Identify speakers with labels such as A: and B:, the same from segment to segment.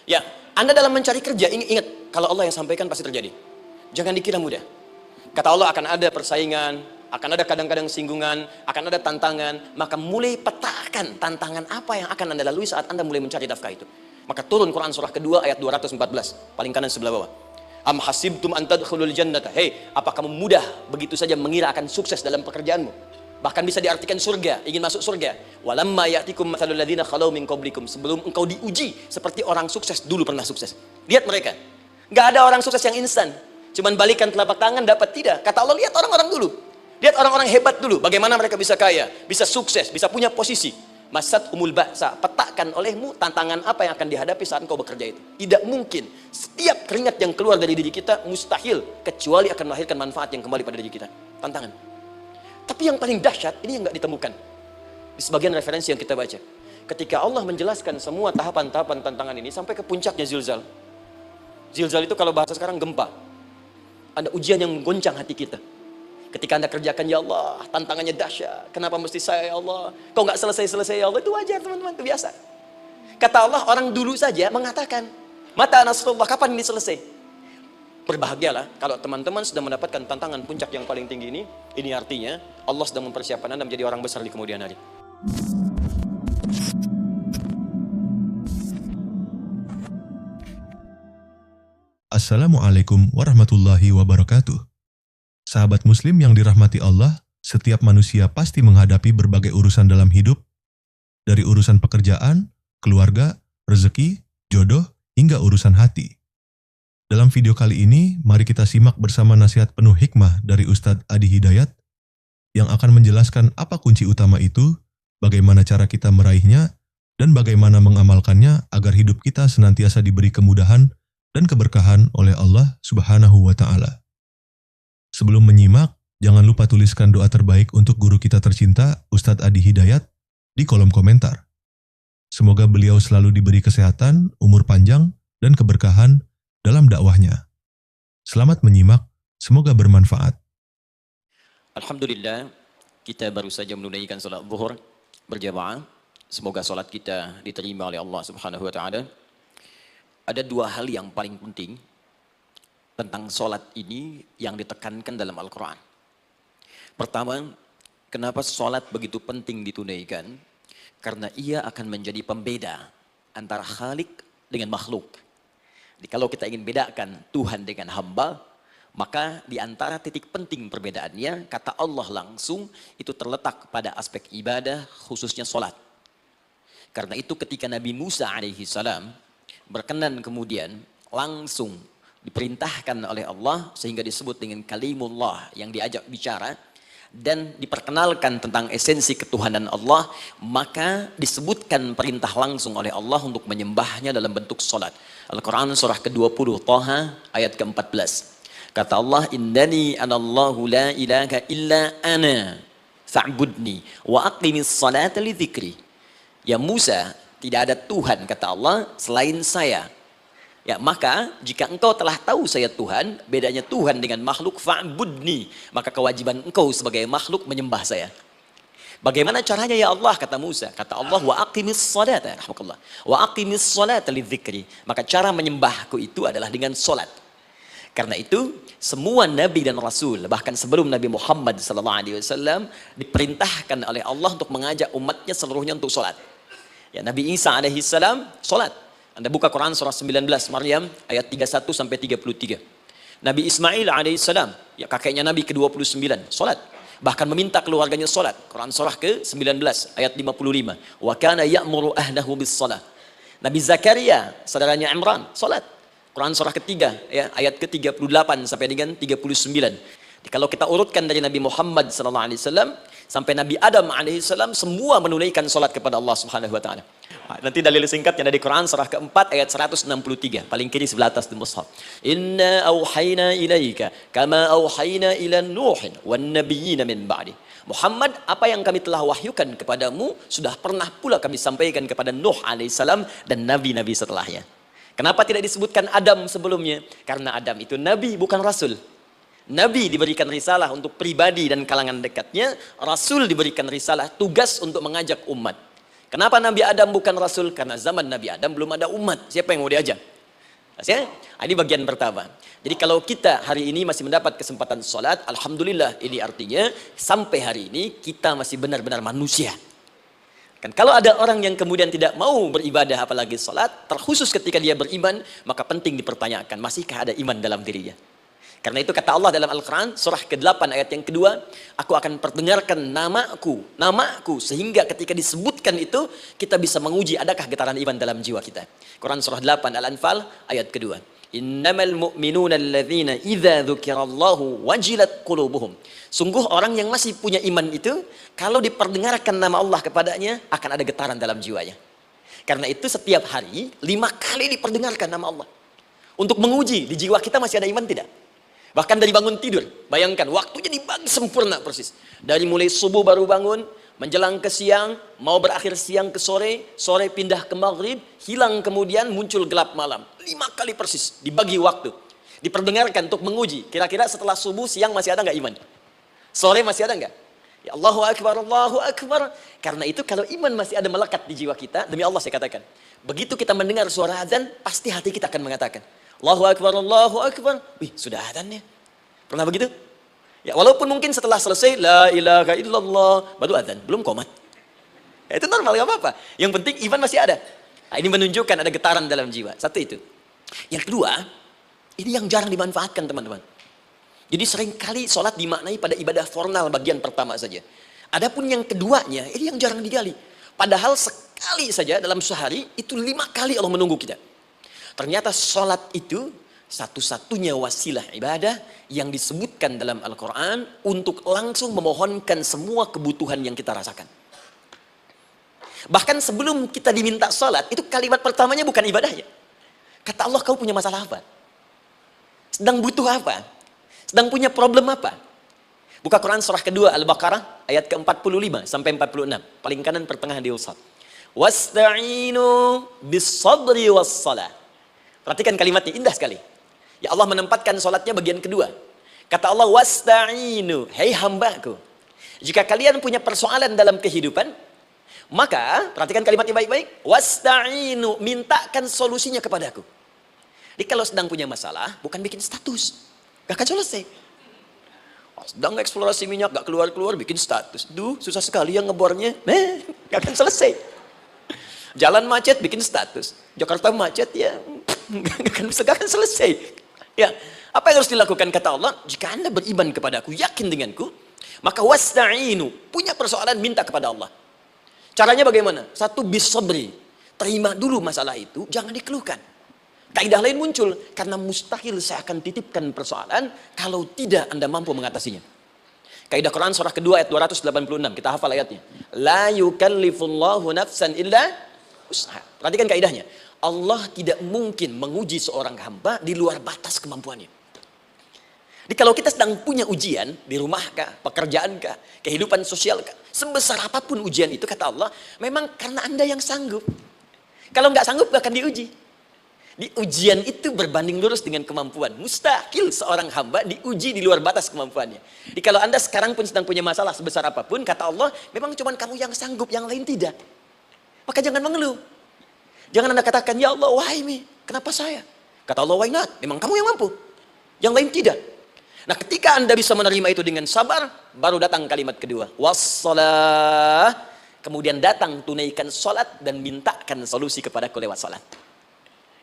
A: Ya, Anda dalam mencari kerja, ingat, kalau Allah yang sampaikan pasti terjadi. Jangan dikira mudah. Kata Allah akan ada persaingan, akan ada kadang-kadang singgungan, akan ada tantangan. Maka mulai petakan tantangan apa yang akan Anda lalui saat Anda mulai mencari nafkah itu. Maka turun Quran surah kedua ayat 214, paling kanan sebelah bawah. Am hasibtum an tadkhulul jannata. Hei, apa kamu mudah begitu saja mengira akan sukses dalam pekerjaanmu? Bahkan bisa diartikan surga, ingin masuk surga. Walamma ya'tikum mathalul ladzina khalau min qablikum. Sebelum engkau diuji seperti orang sukses dulu pernah sukses. Lihat mereka. Enggak ada orang sukses yang instan. Cuman balikan telapak tangan dapat, tidak. Kata Allah, lihat orang-orang dulu. Lihat orang-orang hebat dulu. Bagaimana mereka bisa kaya, bisa sukses, bisa punya posisi. Masat umul ba'sa, petakan olehmu tantangan apa yang akan dihadapi saat engkau bekerja itu. Tidak mungkin. Setiap keringat yang keluar dari diri kita mustahil kecuali akan melahirkan manfaat yang kembali pada diri kita. Tantangan. Tapi yang paling dahsyat, ini yang nggak ditemukan. Di sebagian referensi yang kita baca. Ketika Allah menjelaskan semua tahapan-tahapan tantangan ini, sampai ke puncaknya zilzal. Zilzal itu kalau bahasa sekarang gempa. Ada ujian yang menggoncang hati kita. Ketika Anda kerjakan, ya Allah, tantangannya dahsyat. Kenapa mesti saya, ya Allah? Kau nggak selesai-selesai, ya Allah. Itu wajar, teman-teman, itu biasa. Kata Allah, orang dulu saja mengatakan, mata nasrullah, kapan ini selesai? Berbahagialah kalau teman-teman sudah mendapatkan tantangan puncak yang paling tinggi ini. Ini artinya Allah sedang mempersiapkan Anda menjadi orang besar di kemudian hari.
B: Assalamualaikum warahmatullahi wabarakatuh. Sahabat muslim yang dirahmati Allah, setiap manusia pasti menghadapi berbagai urusan dalam hidup, dari urusan pekerjaan, keluarga, rezeki, jodoh, hingga urusan hati. Dalam video kali ini, mari kita simak bersama nasihat penuh hikmah dari Ustadz Adi Hidayat yang akan menjelaskan apa kunci utama itu, bagaimana cara kita meraihnya, dan bagaimana mengamalkannya agar hidup kita senantiasa diberi kemudahan dan keberkahan oleh Allah Subhanahu wa Ta'ala. Sebelum menyimak, jangan lupa tuliskan doa terbaik untuk guru kita tercinta, Ustadz Adi Hidayat, di kolom komentar. Semoga beliau selalu diberi kesehatan, umur panjang, dan keberkahan dalam dakwahnya. Selamat menyimak, semoga bermanfaat.
A: Alhamdulillah, kita baru saja menunaikan salat zuhur berjamaah. Semoga salat kita diterima oleh Allah Subhanahu wa Ta'ala. Ada dua hal yang paling penting tentang salat ini yang ditekankan dalam Al-Quran. Pertama, kenapa salat begitu penting ditunaikan? Karena ia akan menjadi pembeda antara Khalik dengan makhluk. Jadi kalau kita ingin bedakan Tuhan dengan hamba, maka di antara titik penting perbedaannya, kata Allah langsung, itu terletak pada aspek ibadah, khususnya sholat. Karena itu ketika Nabi Musa alaihissalam berkenan kemudian langsung diperintahkan oleh Allah, sehingga disebut dengan kalimullah yang diajak bicara, dan diperkenalkan tentang esensi ketuhanan Allah, maka disebutkan perintah langsung oleh Allah untuk menyembahnya dalam bentuk salat. Al-Quran surah ke-20 Taha ayat ke-14. Kata Allah, innani anallahu la ilaha illa ana fa'budni wa aqimis salata li dzikri. Ya Musa, tidak ada Tuhan kata Allah selain saya. Ya, maka jika engkau telah tahu saya Tuhan, bedanya Tuhan dengan makhluk, fa'budni, maka kewajiban engkau sebagai makhluk menyembah saya. Bagaimana caranya ya Allah, kata Musa? Kata Allah, wa aqimis salata, rahmatullah. Wa aqimis salata lidzikri. Maka cara menyembahku itu adalah dengan salat. Karena itu semua nabi dan rasul, bahkan sebelum Nabi Muhammad SAW, diperintahkan oleh Allah untuk mengajak umatnya seluruhnya untuk salat. Ya, Nabi Isa alaihissalam salat. Anda buka Quran surah 19 Maryam ayat 31 sampai 33. Nabi Ismail alaihissalam, ya kakeknya Nabi ke-29, salat. Bahkan meminta keluarganya salat. Quran surah ke-19 ayat 55. Wa kana ya'muru ahlahu bis-shalah. Nabi Zakaria, saudaranya Imran, salat. Quran surah ketiga ya, ayat ke-38 sampai dengan 39. Jadi, kalau kita urutkan dari Nabi Muhammad SAW sampai Nabi Adam alaihissalam, semua menunaikan salat kepada Allah Subhanahu wa Ta'ala. Nanti dalil singkatnya dari Quran surah keempat ayat 163, paling kiri sebelah atas di mushaf. Inna auhayna ilaika kama auhayna ila Nuhin wan nabiyyin min ba'di. Muhammad, apa yang kami telah wahyukan kepadamu sudah pernah pula kami sampaikan kepada Nuh alaihissalam dan nabi-nabi setelahnya. Kenapa tidak disebutkan Adam sebelumnya? Karena Adam itu nabi, bukan rasul. Nabi diberikan risalah untuk pribadi dan kalangan dekatnya, rasul diberikan risalah tugas untuk mengajak umat. Kenapa Nabi Adam bukan Rasul? Karena zaman Nabi Adam belum ada umat. Siapa yang mau diajak? Ini bagian pertama. Jadi kalau kita hari ini masih mendapat kesempatan sholat, alhamdulillah, ini artinya sampai hari ini kita masih benar-benar manusia. Kan kalau ada orang yang kemudian tidak mau beribadah apalagi sholat, terkhusus ketika dia beriman, maka penting dipertanyakan, masihkah ada iman dalam dirinya? Karena itu kata Allah dalam Al-Quran, surah ke-8 ayat yang kedua, aku akan perdengarkan namaku, sehingga ketika disebutkan itu, kita bisa menguji adakah getaran iman dalam jiwa kita. Quran surah 8 Al-Anfal ayat kedua. Innamal mu'minuna alladzina idza dzukirallahu wajilat qulubuhum. Sungguh orang yang masih punya iman itu, kalau diperdengarkan nama Allah kepadanya, akan ada getaran dalam jiwanya. Karena itu setiap hari, 5 kali diperdengarkan nama Allah. Untuk menguji, di jiwa kita masih ada iman tidak? Bahkan dari bangun tidur, bayangkan waktunya dibagi sempurna persis. Dari mulai subuh baru bangun, menjelang ke siang, mau berakhir siang ke sore, sore pindah ke maghrib, hilang kemudian muncul gelap malam. 5 kali persis, dibagi waktu. Diperdengarkan untuk menguji, kira-kira setelah subuh, siang masih ada nggak iman? Sore masih ada nggak? Ya Allahu Akbar, Allahu Akbar. Karena itu kalau iman masih ada melekat di jiwa kita, demi Allah saya katakan, begitu kita mendengar suara azan, pasti hati kita akan mengatakan, Allahu Akbar, Allahu Akbar. Wih, sudah adzannya. Pernah begitu? Ya, walaupun mungkin setelah selesai, La ilaha illallah, baru adzan, belum qomat. Ya, itu normal, gak apa-apa. Yang penting iman masih ada. Nah, ini menunjukkan ada getaran dalam jiwa. Satu itu. Yang kedua, ini yang jarang dimanfaatkan teman-teman. Jadi seringkali sholat dimaknai pada ibadah formal bagian pertama saja. Adapun yang keduanya, ini yang jarang digali. Padahal sekali saja dalam sehari, itu 5 kali Allah menunggu kita. Ternyata sholat itu satu-satunya wasilah ibadah yang disebutkan dalam Al-Quran untuk langsung memohonkan semua kebutuhan yang kita rasakan. Bahkan sebelum kita diminta sholat, itu kalimat pertamanya bukan ibadahnya. Kata Allah, kau punya masalah apa? Sedang butuh apa? Sedang punya problem apa? Buka Quran surah kedua Al-Baqarah ayat ke-45 sampai 46. Paling kanan pertengahan di usad. Wasta'inu bis-sabri was-salah. Perhatikan kalimatnya, indah sekali. Ya Allah menempatkan sholatnya bagian kedua. Kata Allah, wasta'inu, hei hambaku. Jika kalian punya persoalan dalam kehidupan, maka, perhatikan kalimatnya baik-baik, wasta'inu, mintakan solusinya kepadaku. Jadi kalau sedang punya masalah, bukan bikin status. Gak akan selesai. Sedang eksplorasi minyak, gak keluar-keluar, bikin status. Duh, susah sekali yang ngebornya. Gak akan selesai. Jalan macet, bikin status. Jakarta macet, ya gak akan selesai. Ya, apa yang harus dilakukan kata Allah? Jika Anda beriman kepadaku, yakin denganku, maka wasta'inu, punya persoalan minta kepada Allah. Caranya bagaimana? Satu, bisabri, terima dulu masalah itu, jangan dikeluhkan. Kaidah lain muncul, karena mustahil saya akan titipkan persoalan kalau tidak Anda mampu mengatasinya. Kaidah Quran surah kedua ayat 286, kita hafal ayatnya. La yukallifullahu nafsan illa usaha. Perhatikan kaidahnya. Allah tidak mungkin menguji seorang hamba di luar batas kemampuannya. Jadi kalau kita sedang punya ujian di rumah kah, pekerjaan kah, kehidupan sosial kah, sebesar apapun ujian itu kata Allah, memang karena Anda yang sanggup. Kalau nggak sanggup gak akan diuji. Di ujian itu berbanding lurus dengan kemampuan. Mustahil seorang hamba diuji di luar batas kemampuannya. Jadi kalau Anda sekarang pun sedang punya masalah sebesar apapun, kata Allah, memang cuma kamu yang sanggup, yang lain tidak. Maka jangan mengeluh. Jangan Anda katakan, ya Allah, why me? Kenapa saya? Kata Allah, why not? Memang kamu yang mampu. Yang lain tidak. Nah, ketika Anda bisa menerima itu dengan sabar, baru datang kalimat kedua. Wassalah. Kemudian datang tunaikan sholat dan mintakan solusi kepadaku lewat sholat.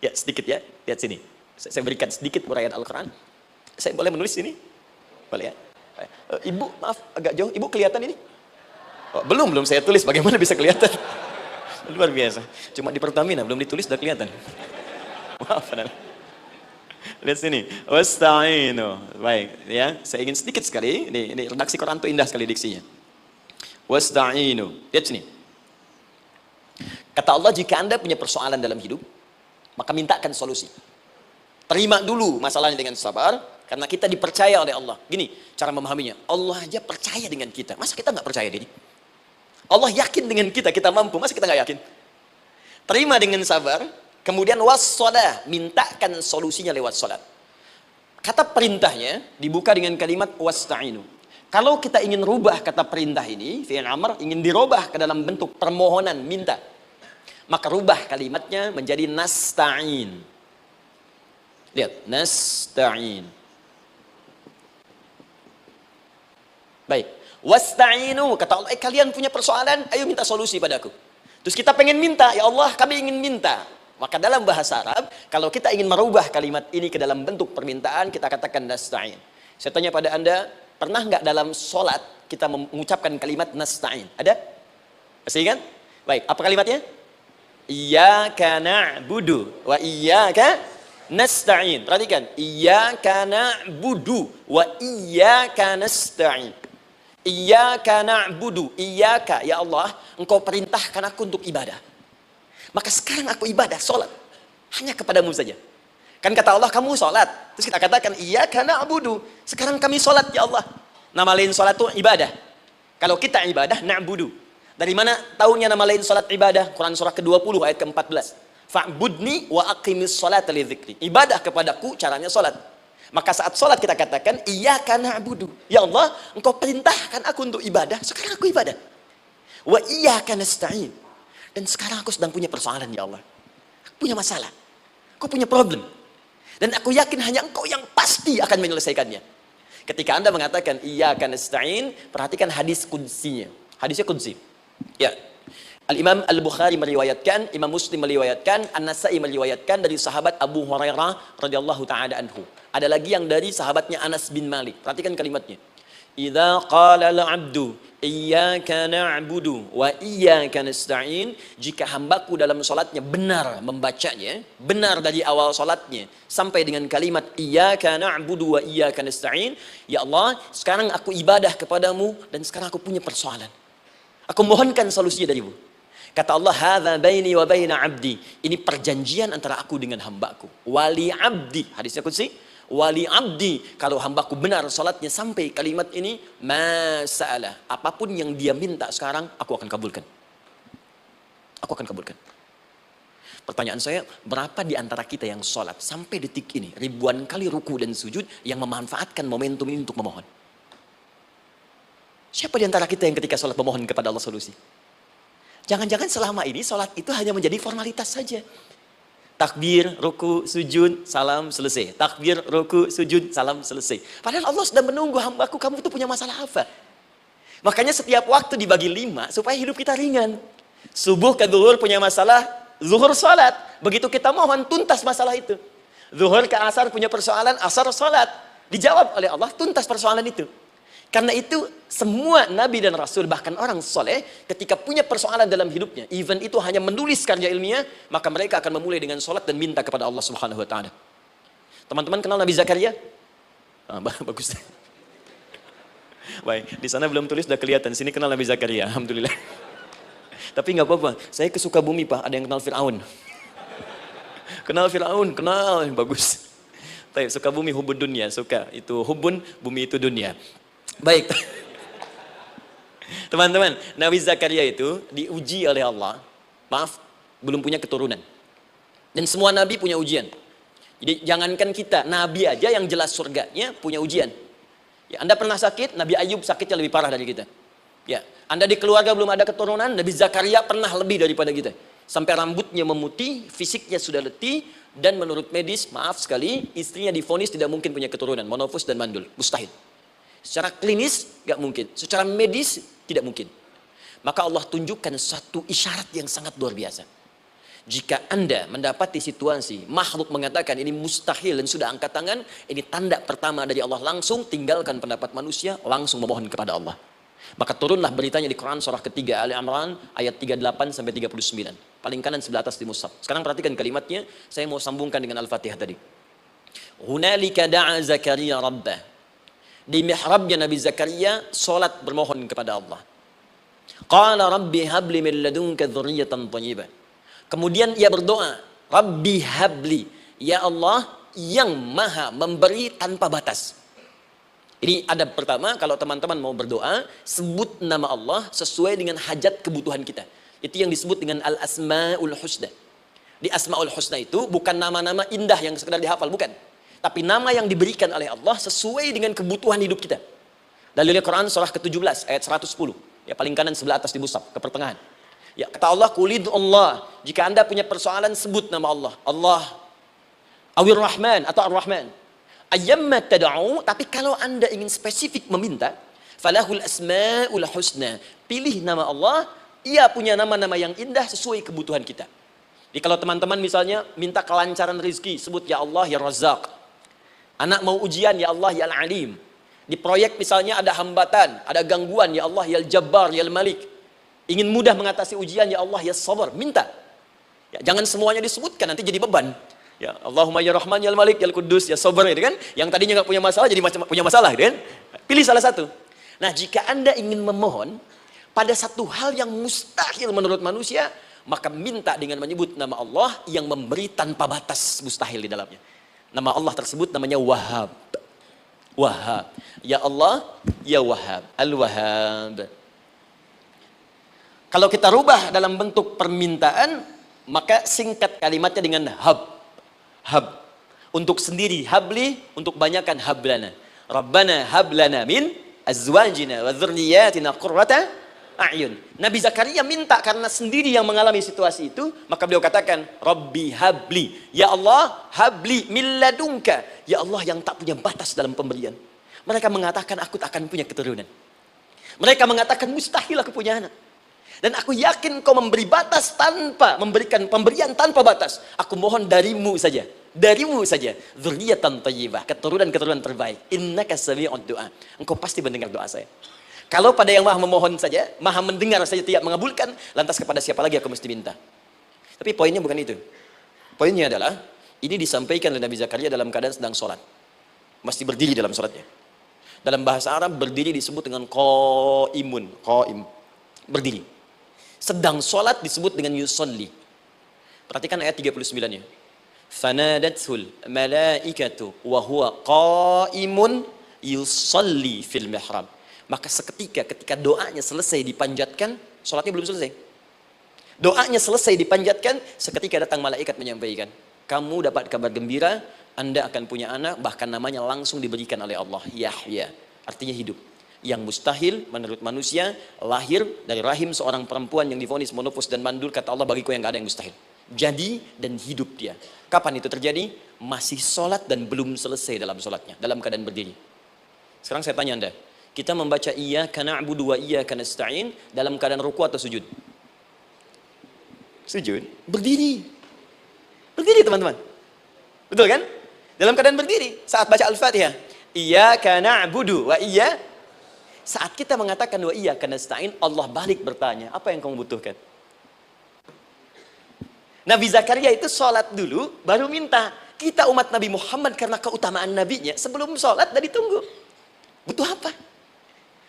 A: Ya, sedikit ya. Lihat sini. Saya berikan sedikit uraian Al-Quran. Saya boleh menulis sini? Boleh ya? Ibu, maaf, agak jauh. Ibu kelihatan ini? Oh, belum saya tulis. Bagaimana bisa kelihatan? Luar biasa. Cuma di Pertamina belum ditulis udah kelihatan. Maaf. Lihat sini. Wasta'inu. Baik, ya. Saya ingin sedikit sekali. Ini redaksi Quran itu indah sekali diksinya. Wasta'inu. Lihat sini. Kata Allah, jika Anda punya persoalan dalam hidup, maka mintakan solusi. Terima dulu masalahnya dengan sabar, karena kita dipercaya oleh Allah. Gini cara memahaminya. Allah aja percaya dengan kita. Masa kita nggak percaya diri? Allah yakin dengan kita mampu, masa kita nggak yakin? Terima dengan sabar, kemudian wassalah, mintakan solusinya lewat salat. Kata perintahnya dibuka dengan kalimat wasta'inu. Kalau kita ingin rubah kata perintah ini, fi'il amr, ingin dirubah ke dalam bentuk permohonan, minta, maka rubah kalimatnya menjadi nasta'in. Lihat, nasta'in. Baik. Wasta'inu, kata Allah, kalian punya persoalan, ayo minta solusi padaku. Terus kita pengen minta, ya Allah, kami ingin minta. Maka dalam bahasa Arab, kalau kita ingin merubah kalimat ini ke dalam bentuk permintaan, kita katakan nasta'in. Saya tanya pada Anda, pernah nggak dalam sholat kita mengucapkan kalimat nasta'in? Ada? Masih ingat? Baik, apa kalimatnya? Iyyaka na'budu wa iyyaka nasta'in. Perhatikan, iyyaka na'budu wa iyyaka nasta'in. Iyyaka na'budu, iyyaka, ya Allah, engkau perintahkan aku untuk ibadah. Maka sekarang aku ibadah, sholat. Hanya kepadamu saja. Kan kata Allah, kamu sholat. Terus kita katakan, iyyaka na'budu. Sekarang kami sholat, ya Allah. Nama lain sholat itu ibadah. Kalau kita ibadah, na'budu. Dari mana tahunya nama lain sholat ibadah? Quran surah ke-20 ayat ke-14. Fa'budni wa aqimis sholata li dzikri. Ibadah kepadaku, caranya sholat. Maka saat sholat kita katakan, iyyaka na'budu. Ya Allah, engkau perintahkan aku untuk ibadah. Sekarang aku ibadah. Wa iyyaka nasta'in. Dan sekarang aku sedang punya persoalan, ya Allah. Aku punya masalah. Aku punya problem. Dan aku yakin hanya engkau yang pasti akan menyelesaikannya. Ketika Anda mengatakan iyyaka nasta'in, perhatikan hadis qudsinya. Hadisnya qudsi. Ya. Al-Imam Al-Bukhari meriwayatkan, Imam Muslim meriwayatkan, An-Nasa'i meriwayatkan dari sahabat Abu Hurairah radhiyallahu taala anhu. Ada lagi yang dari sahabatnya Anas bin Malik. Perhatikan kalimatnya. Idza qala al-'abdu iyyaka na'budu wa iyyaka nasta'in, jika hambaku dalam salatnya benar membacanya, benar dari awal salatnya sampai dengan kalimat iyyaka na'budu wa iyyaka nasta'in, ya Allah, sekarang aku ibadah kepadamu dan sekarang aku punya persoalan. Aku mohonkan solusinya darimu. Kata Allah, hadza baini wa baina 'abdi. Ini perjanjian antara aku dengan hambaku. Wali 'abdi, hadisnya qudsi. Wali abdi, kalau hambaku benar salatnya sampai kalimat ini, masalah, apapun yang dia minta sekarang, aku akan kabulkan. Aku akan kabulkan. Pertanyaan saya, berapa di antara kita yang salat sampai detik ini, ribuan kali ruku dan sujud, yang memanfaatkan momentum ini untuk memohon? Siapa di antara kita yang ketika salat memohon kepada Allah solusi? Jangan-jangan selama ini salat itu hanya menjadi formalitas saja. Takbir, ruku, sujud, salam, selesai. Takbir, ruku, sujud, salam, selesai. Padahal Allah sedang menunggu hambaku, kamu itu punya masalah apa? Makanya setiap waktu dibagi 5 supaya hidup kita ringan. Subuh ke zuhur punya masalah, zuhur salat. Begitu kita mohon, tuntas masalah itu. Zuhur ke asar punya persoalan, asar salat. Dijawab oleh Allah, tuntas persoalan itu. Karena itu semua nabi dan rasul, bahkan orang soleh, ketika punya persoalan dalam hidupnya, even itu hanya menulis karya ilmiah, maka mereka akan memulai dengan sholat dan minta kepada Allah Subhanahu Wa Taala. Teman-teman kenal Nabi Zakaria? Bagus. Baik, di sana belum tulis, sudah kelihatan. Sini kenal Nabi Zakaria, alhamdulillah. Tapi nggak apa-apa. Saya ke Sukabumi, Pak. Ada yang kenal Fir'aun? Kenal Fir'aun, kenal, bagus. Tapi Sukabumi hubun dunia, suka itu hubun, bumi itu dunia. Baik, teman-teman, Nabi Zakaria itu diuji oleh Allah. Maaf, belum punya keturunan. Dan semua nabi punya ujian. Jadi jangankan kita, nabi aja yang jelas surganya punya ujian. Ya, Anda pernah sakit, Nabi Ayub sakitnya lebih parah dari kita. Ya, Anda di keluarga belum ada keturunan, Nabi Zakaria pernah lebih daripada kita. Sampai rambutnya memutih, fisiknya sudah letih, dan menurut medis, maaf sekali, istrinya divonis tidak mungkin punya keturunan, monofus dan mandul, mustahil. Secara klinis gak mungkin, secara medis tidak mungkin. Maka Allah tunjukkan satu isyarat yang sangat luar biasa. Jika Anda mendapati situasi makhluk mengatakan ini mustahil dan sudah angkat tangan, ini tanda pertama dari Allah, langsung tinggalkan pendapat manusia, langsung memohon kepada Allah. Maka turunlah beritanya di Quran surah ketiga Ali Imran ayat 38 sampai 39. Paling kanan sebelah atas di mushaf. Sekarang perhatikan kalimatnya, saya mau sambungkan dengan Al-Fatihah tadi. Hunalika da'a Zakaria rabbah. Di mihrabnya Nabi Zakaria salat bermohon kepada Allah. Qala rabbi habli min ladunka dzurriyyatan thayyibah. Kemudian ia berdoa, Rabbi habli, ya Allah yang maha memberi tanpa batas. Ini adab pertama, kalau teman-teman mau berdoa, sebut nama Allah sesuai dengan hajat kebutuhan kita. Itu yang disebut dengan Al-Asma'ul Husna. Di Asma'ul Husna itu bukan nama-nama indah yang sekedar dihafal, bukan. Tapi nama yang diberikan oleh Allah sesuai dengan kebutuhan hidup kita. Dalilnya Quran surah ke-17 ayat 110. Ya, paling kanan sebelah atas di mushaf, ke pertengahan. Ya, kata Allah, "Qulid Allah." Jika Anda punya persoalan, sebut nama Allah. Allah, Awir Rahman atau Ar-Rahman. Ayyamma tad'u, tapi kalau Anda ingin spesifik meminta, falahul asmaul husna. Pilih nama Allah, ia punya nama-nama yang indah sesuai kebutuhan kita. Jadi kalau teman-teman misalnya minta kelancaran rezeki, sebut ya Allah ya Razzaq. Anak mau ujian, ya Allah ya Al-Alim. Di proyek misalnya ada hambatan, ada gangguan, ya Allah ya Al-Jabbar, ya Al-Malik. Ingin mudah mengatasi ujian, ya Allah ya Sabar. Minta. Ya, jangan semuanya disebutkan, nanti jadi beban. Ya, Allahumma ya Rahman, ya Al-Malik, ya Al-Quddus, ya Sabar, gitu kan. Yang tadinya nggak punya masalah, jadi punya masalah, gitu kan. Pilih salah satu. Nah, jika Anda ingin memohon pada satu hal yang mustahil menurut manusia, maka minta dengan menyebut nama Allah yang memberi tanpa batas mustahil di dalamnya. Nama Allah tersebut namanya Wahhab. Wahhab. Ya Allah, ya Wahhab. Al-Wahhab. Kalau kita rubah dalam bentuk permintaan, maka singkat kalimatnya dengan hab. Hab. Untuk sendiri habli, untuk banyakkan hablana. Rabbana hablana min azwajina wa dzurriyyatina qurrata a'yun. Nabi Zakaria minta karena sendiri yang mengalami situasi itu, maka beliau katakan, Rabbi habli, ya Allah habli min ladunka, ya Allah yang tak punya batas dalam pemberian. Mereka mengatakan aku tak akan punya keturunan. Mereka mengatakan mustahil aku punya anak. Dan aku yakin kau memberi batas tanpa memberikan pemberian tanpa batas. Aku mohon darimu saja. Darimu saja. Dzurriyyatan thayyibah, keturunan-keturunan terbaik. Innaka sami'ud du'a. Engkau pasti mendengar doa saya. Kalau pada yang maha memohon saja, maha mendengar saja tidak mengabulkan, lantas kepada siapa lagi aku mesti minta? Tapi poinnya bukan itu. Poinnya adalah, ini disampaikan oleh Nabi Zakaria dalam keadaan sedang sholat. Mesti berdiri dalam sholatnya. Dalam bahasa Arab, berdiri disebut dengan qaimun. Qaim. Berdiri. Sedang sholat disebut dengan yusolli. Perhatikan ayat 39-nya. Fanadathul malaikatu wa huwa qaimun yusolli fil mihrab. Maka seketika ketika doanya selesai dipanjatkan, sholatnya belum selesai. Doanya selesai dipanjatkan, seketika datang malaikat menyampaikan, kamu dapat kabar gembira, Anda akan punya anak, bahkan namanya langsung diberikan oleh Allah, Yahya. Artinya hidup. Yang mustahil menurut manusia, lahir dari rahim seorang perempuan yang divonis monopos dan mandul, kata Allah, bagiku yang gak ada yang mustahil. Jadi dan hidup dia. Kapan itu terjadi? Masih sholat dan belum selesai dalam sholatnya, dalam keadaan berdiri. Sekarang saya tanya Anda, kita membaca iyyaka na'budu wa iyyaka nasta'in dalam keadaan ruku atau sujud? Sujud. Berdiri. Berdiri teman-teman. Betul kan? Dalam keadaan berdiri saat baca Al-Fatihah. Iyyaka na'budu wa iyyaka. Saat kita mengatakan wa iyyaka nasta'in, Allah balik bertanya, apa yang kamu butuhkan? Nabi Zakaria itu sholat dulu baru minta. Kita umat Nabi Muhammad karena keutamaan nabinya, sebelum sholat dah ditunggu. Butuh apa?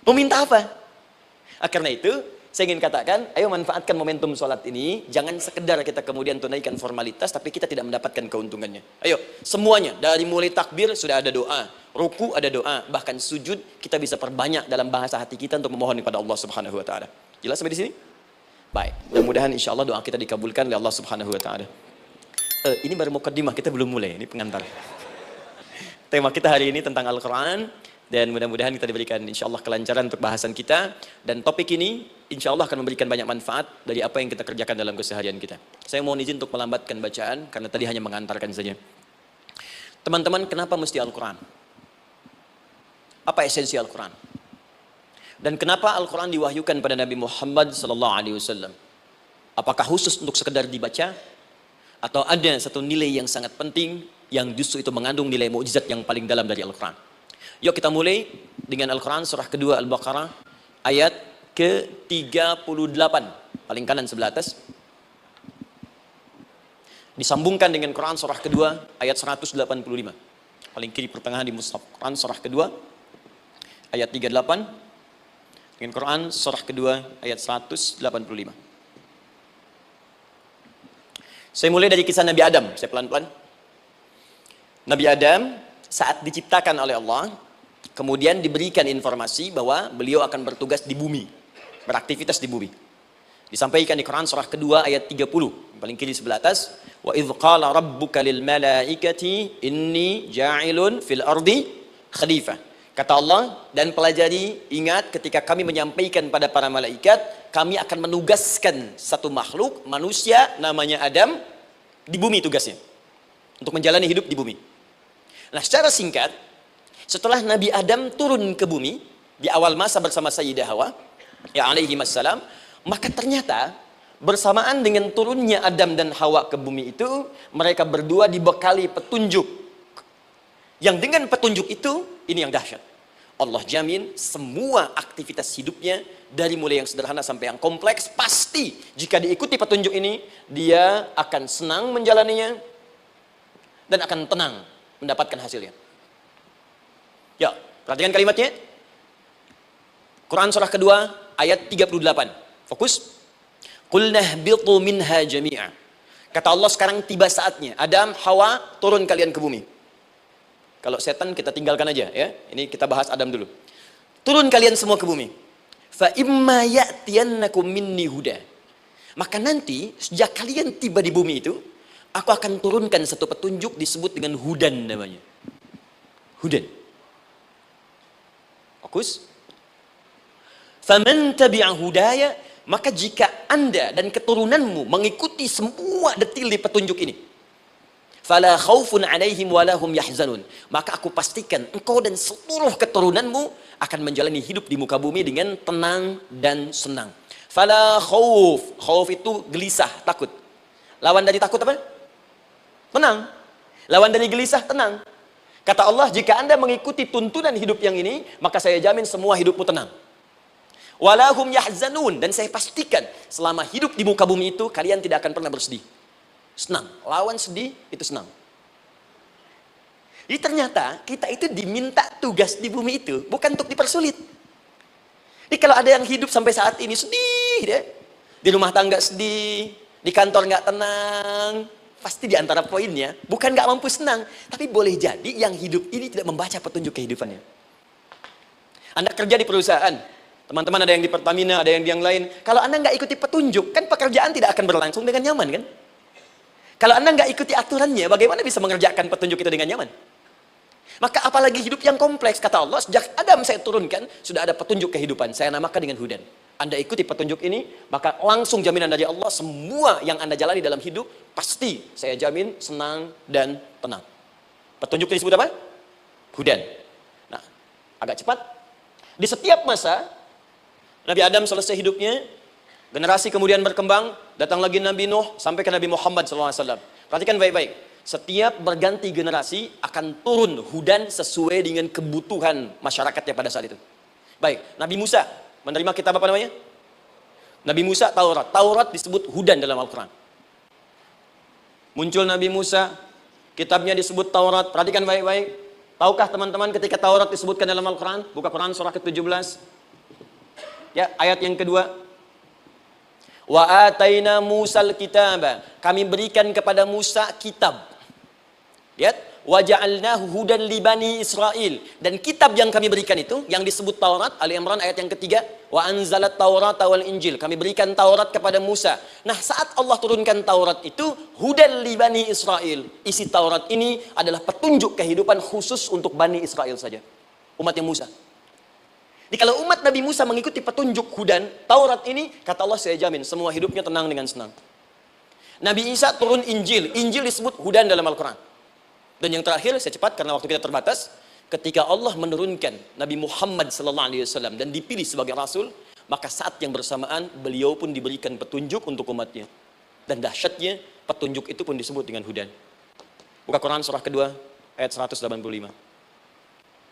A: Meminta apa? Karena itu, saya ingin katakan, ayo manfaatkan momentum sholat ini. Jangan sekedar kita kemudian tunaikan formalitas, tapi kita tidak mendapatkan keuntungannya. Ayo, semuanya. Dari mulai takbir sudah ada doa. Ruku ada doa. Bahkan sujud, kita bisa perbanyak dalam bahasa hati kita untuk memohon kepada Allah Subhanahu Wa Taala. Jelas sampai di sini? Baik. Mudah-mudahan insya Allah doa kita dikabulkan oleh Allah Subhanahu Wa Taala. Ini baru mukaddimah, kita belum mulai. Ini pengantar. Tema kita hari ini tentang Al-Quran. Dan mudah-mudahan kita diberikan insya Allah kelancaran untuk bahasan kita. Dan topik ini insya Allah akan memberikan banyak manfaat dari apa yang kita kerjakan dalam keseharian kita. Saya mohon izin untuk melambatkan bacaan karena tadi hanya mengantarkan saja. Teman-teman, kenapa mesti Al-Quran? Apa esensi Al-Quran? Dan kenapa Al-Quran diwahyukan pada Nabi Muhammad SAW? Apakah khusus untuk sekedar dibaca? Atau ada satu nilai yang sangat penting yang justru itu mengandung nilai mukjizat yang paling dalam dari Al-Quran? Yuk kita mulai dengan Al-Quran surah kedua Al-Baqarah ayat ke-38. Paling kanan sebelah atas. Disambungkan dengan Quran surah kedua ayat 185. Paling kiri pertengahan di mushaf. Quran surah kedua ayat 38 dengan Quran surah kedua ayat 185. Saya mulai dari kisah Nabi Adam. Saya pelan-pelan. Nabi Adam saat diciptakan oleh Allah, kemudian diberikan informasi bahwa beliau akan bertugas di bumi, beraktivitas di bumi. Disampaikan di Quran surah kedua ayat 30, paling kiri sebelah atas. Wa idh qala rabbuka lil malaikati inni ja'ilun fil ardi khalifah. Kata Allah, dan pelajari, ingat ketika kami menyampaikan pada para malaikat, kami akan menugaskan satu makhluk, manusia, namanya Adam, di bumi tugasnya. Untuk menjalani hidup di bumi. Nah, secara singkat, setelah Nabi Adam turun ke bumi, di awal masa bersama Sayyidah Hawa, ya alaihi wassalam, maka ternyata, bersamaan dengan turunnya Adam dan Hawa ke bumi itu, mereka berdua dibekali petunjuk. Yang dengan petunjuk itu, ini yang dahsyat. Allah jamin semua aktivitas hidupnya, dari mulai yang sederhana sampai yang kompleks, pasti jika diikuti petunjuk ini, dia akan senang menjalaninya, dan akan tenang mendapatkan hasilnya. Ya, perhatikan kalimatnya. Quran surah kedua, ayat 38. Fokus. Qul nahbitu minha jami'a. Kata Allah, sekarang tiba saatnya. Adam, Hawa, turun kalian ke bumi. Kalau setan kita tinggalkan aja ya. Ini kita bahas Adam dulu. Turun kalian semua ke bumi. Fa imma ya'tiyannakum minni huda. Maka nanti sejak kalian tiba di bumi itu, aku akan turunkan satu petunjuk disebut dengan hudan namanya. Hudan. Fokus. Faman tabi'a hudaya, maka jika Anda dan keturunanmu mengikuti semua detil di petunjuk ini, fala khaufun alaihim walahum yahzanun, maka aku pastikan engkau dan seluruh keturunanmu akan menjalani hidup di muka bumi dengan tenang dan senang. Fala khauf, khauf itu gelisah, takut. Lawan dari takut apa? Tenang. Lawan dari gelisah, tenang. Kata Allah, jika Anda mengikuti tuntunan hidup yang ini, maka saya jamin semua hidupmu tenang. Walahum yahzanun, dan saya pastikan selama hidup di muka bumi itu kalian tidak akan pernah bersedih. Senang, lawan sedih itu senang. Jadi ternyata kita itu diminta tugas di bumi itu bukan untuk dipersulit. Jadi kalau ada yang hidup sampai saat ini sedih deh, di rumah tangga sedih, di kantor nggak tenang, pasti di antara poinnya bukan nggak mampu senang, tapi boleh jadi yang hidup ini tidak membaca petunjuk kehidupannya. Anda kerja di perusahaan, teman-teman ada yang di Pertamina, ada yang di yang lain. Kalau Anda nggak ikuti petunjuk, kan pekerjaan tidak akan berlangsung dengan nyaman kan? Kalau Anda nggak ikuti aturannya, bagaimana bisa mengerjakan petunjuk itu dengan nyaman? Maka apalagi hidup yang kompleks, kata Allah, sejak Adam saya turunkan, sudah ada petunjuk kehidupan, saya namakan dengan hudan. Anda ikuti petunjuk ini, maka langsung jaminan dari Allah, semua yang Anda jalani dalam hidup, pasti saya jamin senang dan tenang. Petunjuk ini disebut apa? Hudan. Nah, agak cepat. Di setiap masa, Nabi Adam selesai hidupnya, generasi kemudian berkembang, datang lagi Nabi Nuh, sampai ke Nabi Muhammad SAW. Perhatikan baik-baik. Setiap berganti generasi akan turun hudan sesuai dengan kebutuhan masyarakatnya pada saat itu. Baik, Nabi Musa menerima kitab apa namanya? Nabi Musa Taurat. Taurat disebut hudan dalam Al-Quran. Muncul Nabi Musa, kitabnya disebut Taurat. Perhatikan baik-baik. Tahukah teman-teman ketika Taurat disebutkan dalam Al-Quran? Buka Quran surah ke-17. Ya, ayat yang kedua. Wa ataina Musal kitaba. Kami berikan kepada Musa kitab. Lihat, wa ja'alnahu hudan li bani Israil. Dan kitab yang kami berikan itu, yang disebut Taurat, Ali Imran ayat yang ketiga, wa anzalat Taurata wal Injil. Kami berikan Taurat kepada Musa. Nah, saat Allah turunkan Taurat itu, hudan li bani Israil. Isi Taurat ini adalah petunjuk kehidupan khusus untuk Bani Israel saja. Umatnya Musa. Jadi kalau umat Nabi Musa mengikuti petunjuk hudan, Taurat ini, kata Allah saya jamin, semua hidupnya tenang dengan senang. Nabi Isa turun Injil. Injil disebut hudan dalam Al-Quran. Dan yang terakhir, saya cepat karena waktu kita terbatas, ketika Allah menurunkan Nabi Muhammad SAW dan dipilih sebagai Rasul, maka saat yang bersamaan beliau pun diberikan petunjuk untuk umatnya. Dan dahsyatnya, petunjuk itu pun disebut dengan hudan. Buka Quran surah kedua, ayat 185.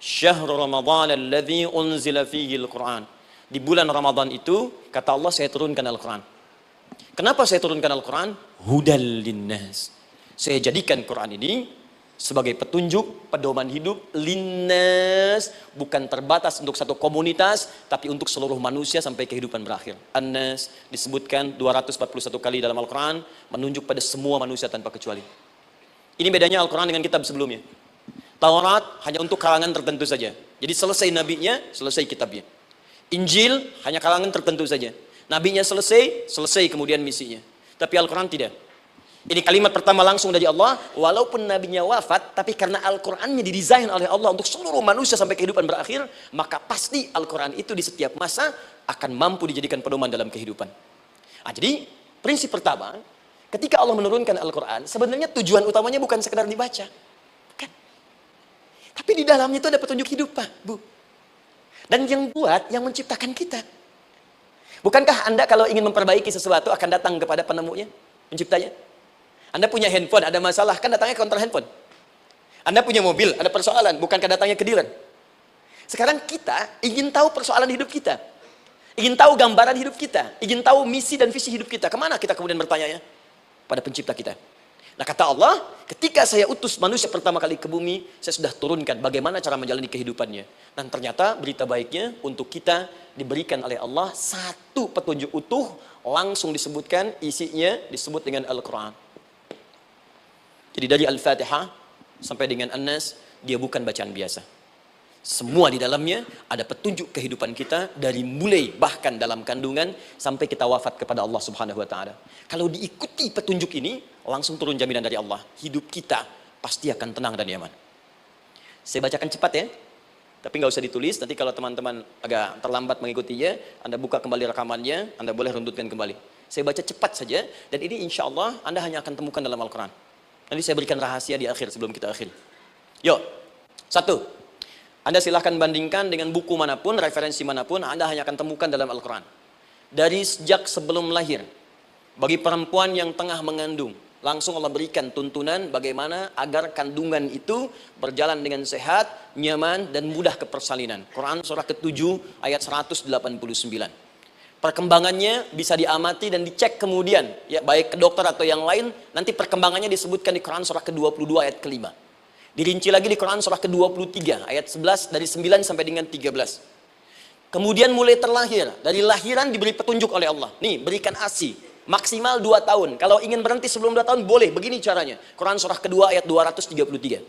A: Syahrul Ramadan alladzi unzila fihi al-Quran. Di bulan Ramadan itu, kata Allah, saya turunkan Al-Quran. Kenapa saya turunkan Al-Quran? Hudal linnas. Saya jadikan Quran ini sebagai petunjuk, pedoman hidup, linnas, bukan terbatas untuk satu komunitas, tapi untuk seluruh manusia sampai kehidupan berakhir. An-Nas disebutkan 241 kali dalam Al-Quran, menunjuk pada semua manusia tanpa kecuali. Ini bedanya Al-Quran dengan kitab sebelumnya. Taurat hanya untuk kalangan tertentu saja. Jadi selesai nabinya, selesai kitabnya. Injil hanya kalangan tertentu saja. Nabinya selesai, selesai kemudian misinya. Tapi Al-Quran tidak. Ini kalimat pertama langsung dari Allah, walaupun nabinya wafat, tapi karena Al-Qur'annya didesain oleh Allah untuk seluruh manusia sampai kehidupan berakhir, maka pasti Al-Qur'an itu di setiap masa akan mampu dijadikan pedoman dalam kehidupan. Nah, jadi prinsip pertama, ketika Allah menurunkan Al-Qur'an, sebenarnya tujuan utamanya bukan sekedar dibaca. Bukan. Tapi di dalamnya itu ada petunjuk hidup, Pak, Bu. Dan yang buat, yang menciptakan kita. Bukankah Anda kalau ingin memperbaiki sesuatu akan datang kepada penemunya, penciptanya? Anda punya handphone, ada masalah, kan datangnya ke counter handphone. Anda punya mobil, ada persoalan, bukankah datangnya ke dealer? Sekarang kita ingin tahu persoalan hidup kita. Ingin tahu gambaran hidup kita. Ingin tahu misi dan visi hidup kita. Kemana kita kemudian bertanya? Pada pencipta kita. Nah, kata Allah, ketika saya utus manusia pertama kali ke bumi, saya sudah turunkan bagaimana cara menjalani kehidupannya. Dan ternyata berita baiknya untuk kita diberikan oleh Allah satu petunjuk utuh, langsung disebutkan, isinya disebut dengan Al-Quran. Jadi dari Al-Fatihah sampai dengan An-Nas, dia bukan bacaan biasa. Semua di dalamnya ada petunjuk kehidupan kita dari mulai bahkan dalam kandungan sampai kita wafat kepada Allah Subhanahu wa taala. Kalau diikuti petunjuk ini, langsung turun jaminan dari Allah. Hidup kita pasti akan tenang dan nyaman. Saya bacakan cepat ya. Tapi nggak usah ditulis, nanti kalau teman-teman agak terlambat mengikutinya, Anda buka kembali rekamannya, Anda boleh runtutkan kembali. Saya baca cepat saja, dan ini insya Allah Anda hanya akan temukan dalam Al-Quran. Nanti saya berikan rahasia di akhir sebelum kita akhiri. Yuk, satu. Anda silahkan bandingkan dengan buku manapun, referensi manapun, Anda hanya akan temukan dalam Al-Quran. Dari sejak sebelum lahir, bagi perempuan yang tengah mengandung, langsung Allah berikan tuntunan bagaimana agar kandungan itu berjalan dengan sehat, nyaman, dan mudah ke persalinan. Quran surah ke-7 ayat 189. Perkembangannya bisa diamati dan dicek kemudian, ya baik ke dokter atau yang lain, nanti perkembangannya disebutkan di Quran surah ke-22 ayat ke-5. Dirinci lagi di Quran surah ke-23 ayat 11 dari 9 sampai dengan 13. Kemudian mulai terlahir, dari lahiran diberi petunjuk oleh Allah. Nih, berikan ASI, maksimal 2 tahun. Kalau ingin berhenti sebelum 2 tahun boleh, begini caranya. Quran surah kedua ayat 233.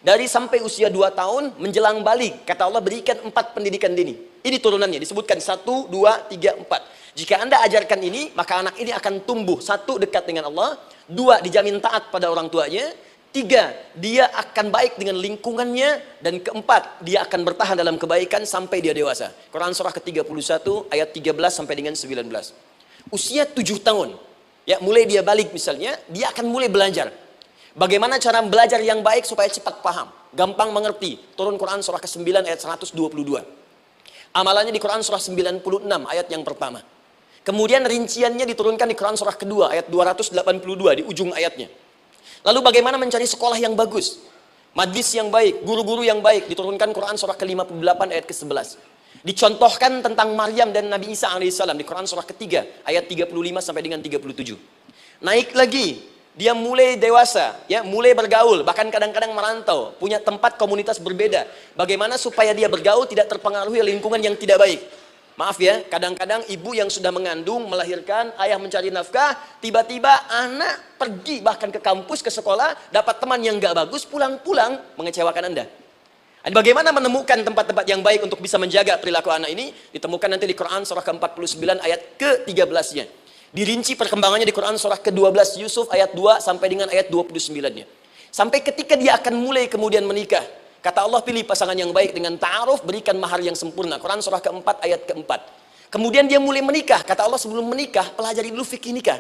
A: Dari sampai usia 2 tahun menjelang balik, kata Allah berikan 4 pendidikan dini. Ini turunannya, disebutkan 1, 2, 3, 4. Jika Anda ajarkan ini, maka anak ini akan tumbuh. 1, dekat dengan Allah. 2, dijamin taat pada orang tuanya. 3, dia akan baik dengan lingkungannya. Dan 4, dia akan bertahan dalam kebaikan sampai dia dewasa. Quran surah ke-31 ayat 13 sampai dengan 19. Usia 7 tahun, ya mulai dia balik misalnya, dia akan mulai belajar. Bagaimana cara belajar yang baik supaya cepat paham, gampang mengerti. Turun Quran surah ke-9 ayat 122. Amalannya di Quran surah 96 ayat yang pertama. Kemudian rinciannya diturunkan di Quran surah kedua ayat 282 di ujung ayatnya. Lalu bagaimana mencari sekolah yang bagus, majlis yang baik, guru-guru yang baik, diturunkan Quran surah ke-58 ayat ke-11. Dicontohkan tentang Maryam dan Nabi Isa alaihissalam di Quran surah ketiga ayat 35 sampai dengan 37. Naik lagi, dia mulai dewasa, ya, mulai bergaul, bahkan kadang-kadang merantau, punya tempat komunitas berbeda. Bagaimana supaya dia bergaul tidak terpengaruhi lingkungan yang tidak baik. Maaf ya, kadang-kadang ibu yang sudah mengandung, melahirkan, ayah mencari nafkah, tiba-tiba anak pergi bahkan ke kampus, ke sekolah, dapat teman yang gak bagus, pulang-pulang mengecewakan Anda. Dan bagaimana menemukan tempat-tempat yang baik untuk bisa menjaga perilaku anak ini? Ditemukan nanti di Quran surah ke-49 ayat ke-13-nya. Dirinci perkembangannya di Quran surah ke-12 Yusuf ayat 2 sampai dengan ayat 29-nya. Sampai ketika dia akan mulai kemudian menikah. Kata Allah, pilih pasangan yang baik dengan ta'aruf, berikan mahar yang sempurna. Quran surah ke-4 ayat ke-4. Kemudian dia mulai menikah. Kata Allah, sebelum menikah, pelajari dulu fikih nikah.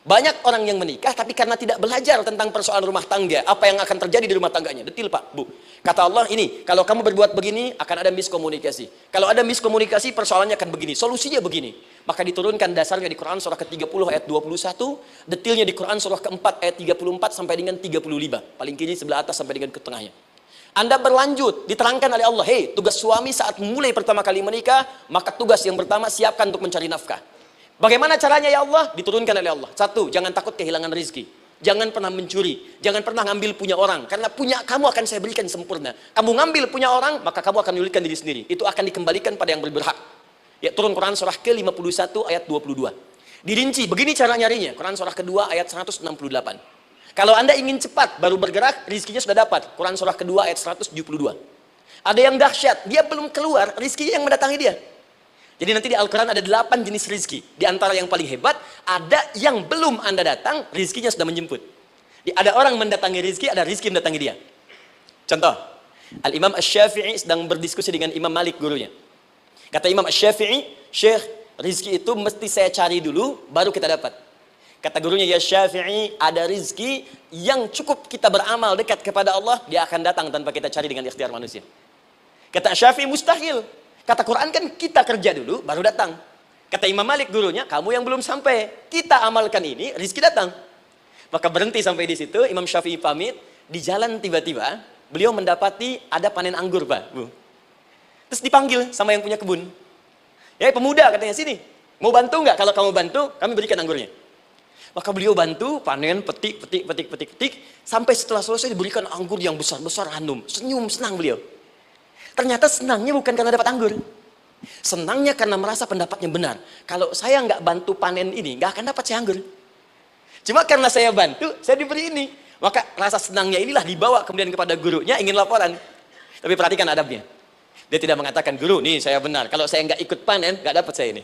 A: Banyak orang yang menikah tapi karena tidak belajar tentang persoalan rumah tangga, apa yang akan terjadi di rumah tangganya. Detil Pak, Bu. Kata Allah, ini kalau kamu berbuat begini akan ada miskomunikasi. Kalau ada miskomunikasi persoalannya akan begini, solusinya begini. Maka diturunkan dasarnya di Quran surah ke-30 ayat 21, detilnya di Quran surah ke-4 ayat 34 sampai dengan 35. Paling kiri sebelah atas sampai dengan ke tengahnya. Anda berlanjut, diterangkan oleh Allah, hei, tugas suami saat mulai pertama kali menikah, maka tugas yang pertama siapkan untuk mencari nafkah. Bagaimana caranya ya Allah? Diturunkan oleh Allah. 1, jangan takut kehilangan rezeki. Jangan pernah mencuri. Jangan pernah ngambil punya orang. Karena punya kamu akan saya berikan sempurna. Kamu ngambil punya orang, maka kamu akan menyulitkan diri sendiri. Itu akan dikembalikan pada yang berhak. Ya, turun Quran surah ke-51 ayat 22. Dirinci, begini cara nyarinya. Quran surah kedua ayat 168. Kalau Anda ingin cepat, baru bergerak, rizkinya sudah dapat. Quran surah kedua ayat 172. Ada yang dahsyat, dia belum keluar, rizkinya yang mendatangi dia. Jadi nanti di Al-Quran ada 8 jenis rizki. Di antara yang paling hebat, ada yang belum Anda datang, rizkinya sudah menjemput. Ada orang mendatangi rizki, ada rizki mendatangi dia. Contoh, Al-Imam Asy-Syafi'i sedang berdiskusi dengan Imam Malik gurunya. Kata Imam Asy-Syafi'i, Syekh, rizki itu mesti saya cari dulu, baru kita dapat. Kata gurunya, ya Syafi'i, ada rizki yang cukup kita beramal dekat kepada Allah, dia akan datang tanpa kita cari dengan ikhtiar manusia. Kata Syafi'i, mustahil. Kata Quran kan kita kerja dulu, baru datang. Kata Imam Malik gurunya, kamu yang belum sampai. Kita amalkan ini, rizki datang. Maka berhenti sampai di situ, Imam Syafi'i pamit. Di jalan tiba-tiba, beliau mendapati ada panen anggur, Pak, Bu. Terus dipanggil sama yang punya kebun. Ya pemuda katanya, sini. Mau bantu nggak? Kalau kamu bantu, kami berikan anggurnya. Maka beliau bantu, panen, petik. Sampai setelah selesai diberikan anggur yang besar-besar, hanum. Senyum, senang beliau. Ternyata senangnya bukan karena dapat anggur. Senangnya karena merasa pendapatnya benar. Kalau saya nggak bantu panen ini, nggak akan dapat saya anggur. Cuma karena saya bantu, saya diberi ini. Maka rasa senangnya inilah dibawa kemudian kepada gurunya, ingin laporan. Tapi perhatikan adabnya. Dia tidak mengatakan, guru, nih saya benar. Kalau saya nggak ikut panen, nggak dapat saya ini.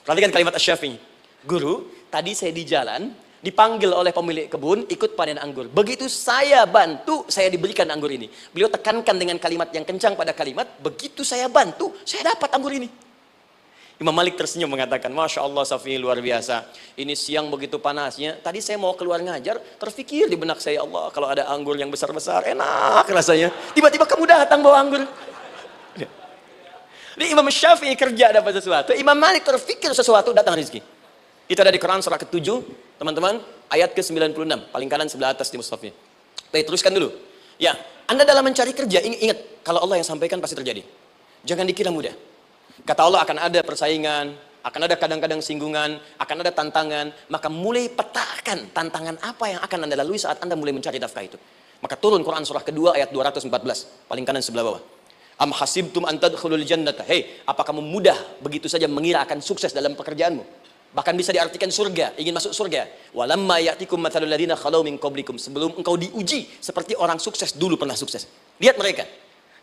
A: Perhatikan kalimat Asy-Syafi'i. Guru, tadi saya di jalan, dipanggil oleh pemilik kebun, ikut panen anggur. Begitu saya bantu, saya diberikan anggur ini. Beliau tekankan dengan kalimat yang kencang pada kalimat, begitu saya bantu, saya dapat anggur ini. Imam Malik tersenyum mengatakan, Masya Allah Syafi'i luar biasa. Ini siang begitu panasnya, tadi saya mau keluar ngajar, terfikir di benak saya, Allah kalau ada anggur yang besar-besar, enak rasanya. Tiba-tiba kamu datang bawa anggur. Ini Imam Syafi'i kerja dapat sesuatu, Imam Malik terfikir sesuatu, datang rezeki. Itu ada di Quran surah ke-7, teman-teman, ayat ke-96, paling kanan sebelah atas di mushafnya. Baik, teruskan dulu. Ya, Anda dalam mencari kerja, ingat, kalau Allah yang sampaikan pasti terjadi. Jangan dikira mudah. Kata Allah akan ada persaingan, akan ada kadang-kadang singgungan, akan ada tantangan, maka mulai petakan tantangan apa yang akan Anda lalui saat Anda mulai mencari nafkah itu. Maka turun Quran surah kedua ayat 214, paling kanan sebelah bawah. Am hasibtum an tadkhulul jannata. Hei, apa kamu mudah begitu saja mengira akan sukses dalam pekerjaanmu? Bahkan bisa diartikan surga, ingin masuk surga. Walamma ya'tikum mathalul ladzina khalau min qablikum. Sebelum engkau diuji seperti orang sukses dulu pernah sukses. Lihat mereka.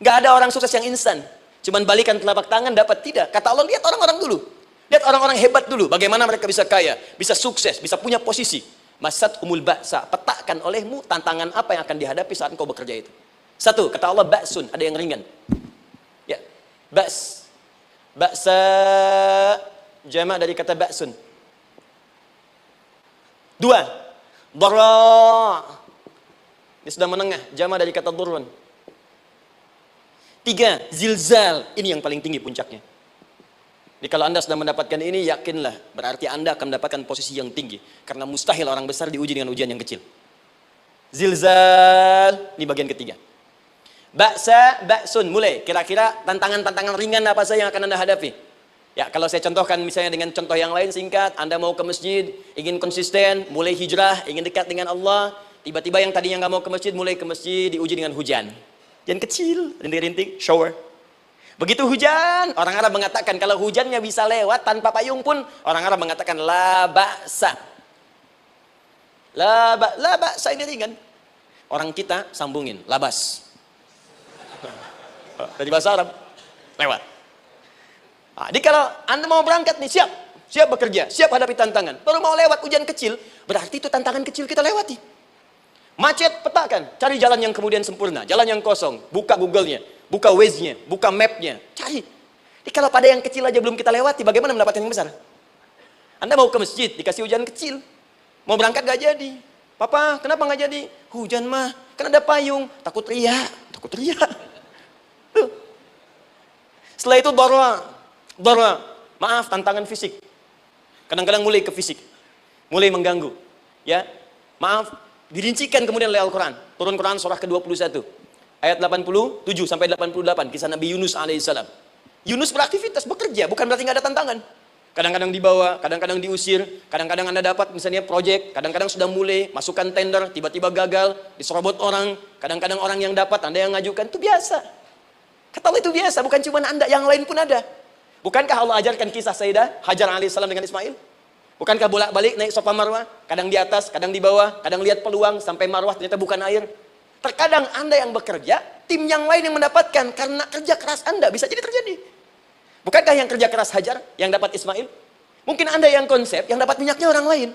A: Enggak ada orang sukses yang instan. Cuman balikan telapak tangan dapat, tidak. Kata Allah, lihat orang-orang dulu. Lihat orang-orang hebat dulu, bagaimana mereka bisa kaya, bisa sukses, bisa punya posisi. Masat umul ba'sa, petakan olehmu tantangan apa yang akan dihadapi saat engkau bekerja itu. Satu, kata Allah, ba'sun, ada yang ringan. Ya, ba's. Ba'sa jamak dari kata ba'sun. Dua, dharra. Ini sudah menengah, jamak dari kata dhurrun. Tiga, zilzal. Ini yang paling tinggi puncaknya. Jadi kalau Anda sudah mendapatkan ini, yakinlah, berarti Anda akan mendapatkan posisi yang tinggi. Karena mustahil orang besar diuji dengan ujian yang kecil. Zilzal, ini bagian ketiga. Ba'sa, ba'sun, mulai. Kira-kira tantangan-tantangan ringan apa saja yang akan Anda hadapi? Ya, kalau saya contohkan misalnya dengan contoh yang lain singkat, Anda mau ke masjid, ingin konsisten, mulai hijrah, ingin dekat dengan Allah, tiba-tiba yang tadinya nggak mau ke masjid, mulai ke masjid, diuji dengan hujan. Hujan kecil, rintik-rintik, shower. Begitu hujan, orang Arab mengatakan kalau hujannya bisa lewat tanpa payung pun, orang Arab mengatakan la ba'sa. La ba'sa ini ringan. Orang kita sambungin, labas. Dari bahasa Arab, lewat. Nah, jadi kalau Anda mau berangkat nih, siap bekerja, siap hadapi tantangan. Baru mau lewat hujan kecil, berarti itu tantangan kecil kita lewati. Macet, petakan, cari jalan yang kemudian sempurna, jalan yang kosong, buka Google-nya, buka Waze-nya, buka map-nya, cari. Jadi kalau pada yang kecil aja belum kita lewati, bagaimana mendapatkan yang besar? Anda mau ke masjid, dikasih hujan kecil, mau berangkat gak jadi. Papa, kenapa gak jadi? Hujan mah, kan ada payung, takut riak. Tuh. Setelah itu dharra, maaf, tantangan fisik. Kadang-kadang mulai ke fisik, mulai mengganggu. Ya, maaf, dirincikan kemudian oleh Al-Quran. Turun Quran surah ke-21. Ayat 87 sampai 88. Kisah Nabi Yunus alaihissalam. Yunus beraktivitas, bekerja. Bukan berarti nggak ada tantangan. Kadang-kadang dibawa, kadang-kadang diusir. Kadang-kadang Anda dapat misalnya proyek. Kadang-kadang sudah mulai, masukkan tender. Tiba-tiba gagal, diserobot orang. Kadang-kadang orang yang dapat, Anda yang ngajukan. Itu biasa. Kata Allah itu biasa. Bukan cuma Anda, yang lain pun ada. Bukankah Allah ajarkan kisah Sayyidah Hajar alaihissalam dengan Ismail? Bukankah bolak-balik naik Safa Marwah, kadang di atas, kadang di bawah, kadang lihat peluang sampai Marwah ternyata bukan air. Terkadang Anda yang bekerja, tim yang lain yang mendapatkan karena kerja keras Anda bisa jadi terjadi. Bukankah yang kerja keras Hajar yang dapat Ismail? Mungkin Anda yang konsep, yang dapat minyaknya orang lain.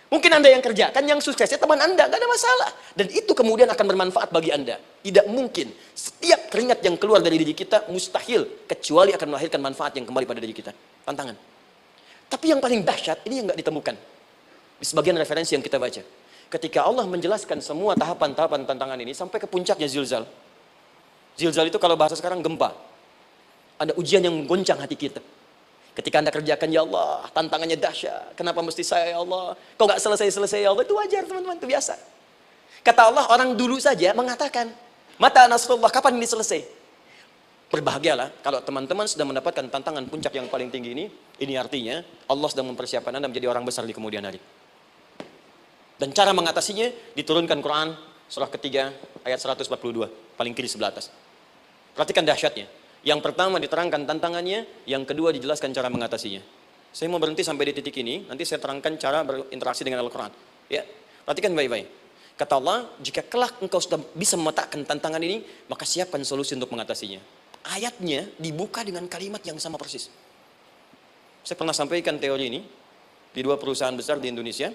A: Mungkin Anda yang kerjakan, yang suksesnya teman Anda, nggak ada masalah. Dan itu kemudian akan bermanfaat bagi Anda. Tidak mungkin setiap keringat yang keluar dari diri kita mustahil, kecuali akan melahirkan manfaat yang kembali pada diri kita. Tantangan. Tapi yang paling dahsyat, ini yang nggak ditemukan. Di sebagian referensi yang kita baca. Ketika Allah menjelaskan semua tahapan-tahapan tantangan ini, sampai ke puncaknya zilzal. Zilzal itu kalau bahasa sekarang gempa. Ada ujian yang menggoncang hati kita. Ketika Anda kerjakan, ya Allah, tantangannya dahsyat. Kenapa mesti saya, ya Allah? Kok nggak selesai-selesai, ya Allah? Itu wajar, teman-teman, itu biasa. Kata Allah, orang dulu saja mengatakan, mata nasrullah, kapan ini selesai? Berbahagialah kalau teman-teman sudah mendapatkan tantangan puncak yang paling tinggi ini artinya Allah sedang mempersiapkan Anda menjadi orang besar di kemudian hari. Dan cara mengatasinya, diturunkan Quran, surah ketiga, ayat 142, paling kiri sebelah atas. Perhatikan dahsyatnya. Yang pertama diterangkan tantangannya, yang kedua dijelaskan cara mengatasinya. Saya mau berhenti sampai di titik ini, nanti saya terangkan cara berinteraksi dengan Al-Quran. Ya, perhatikan baik-baik. Kata Allah, jika kelak engkau sudah bisa memetakan tantangan ini, maka siapkan solusi untuk mengatasinya. Ayatnya dibuka dengan kalimat yang sama persis. Saya pernah sampaikan teori ini di dua perusahaan besar di Indonesia.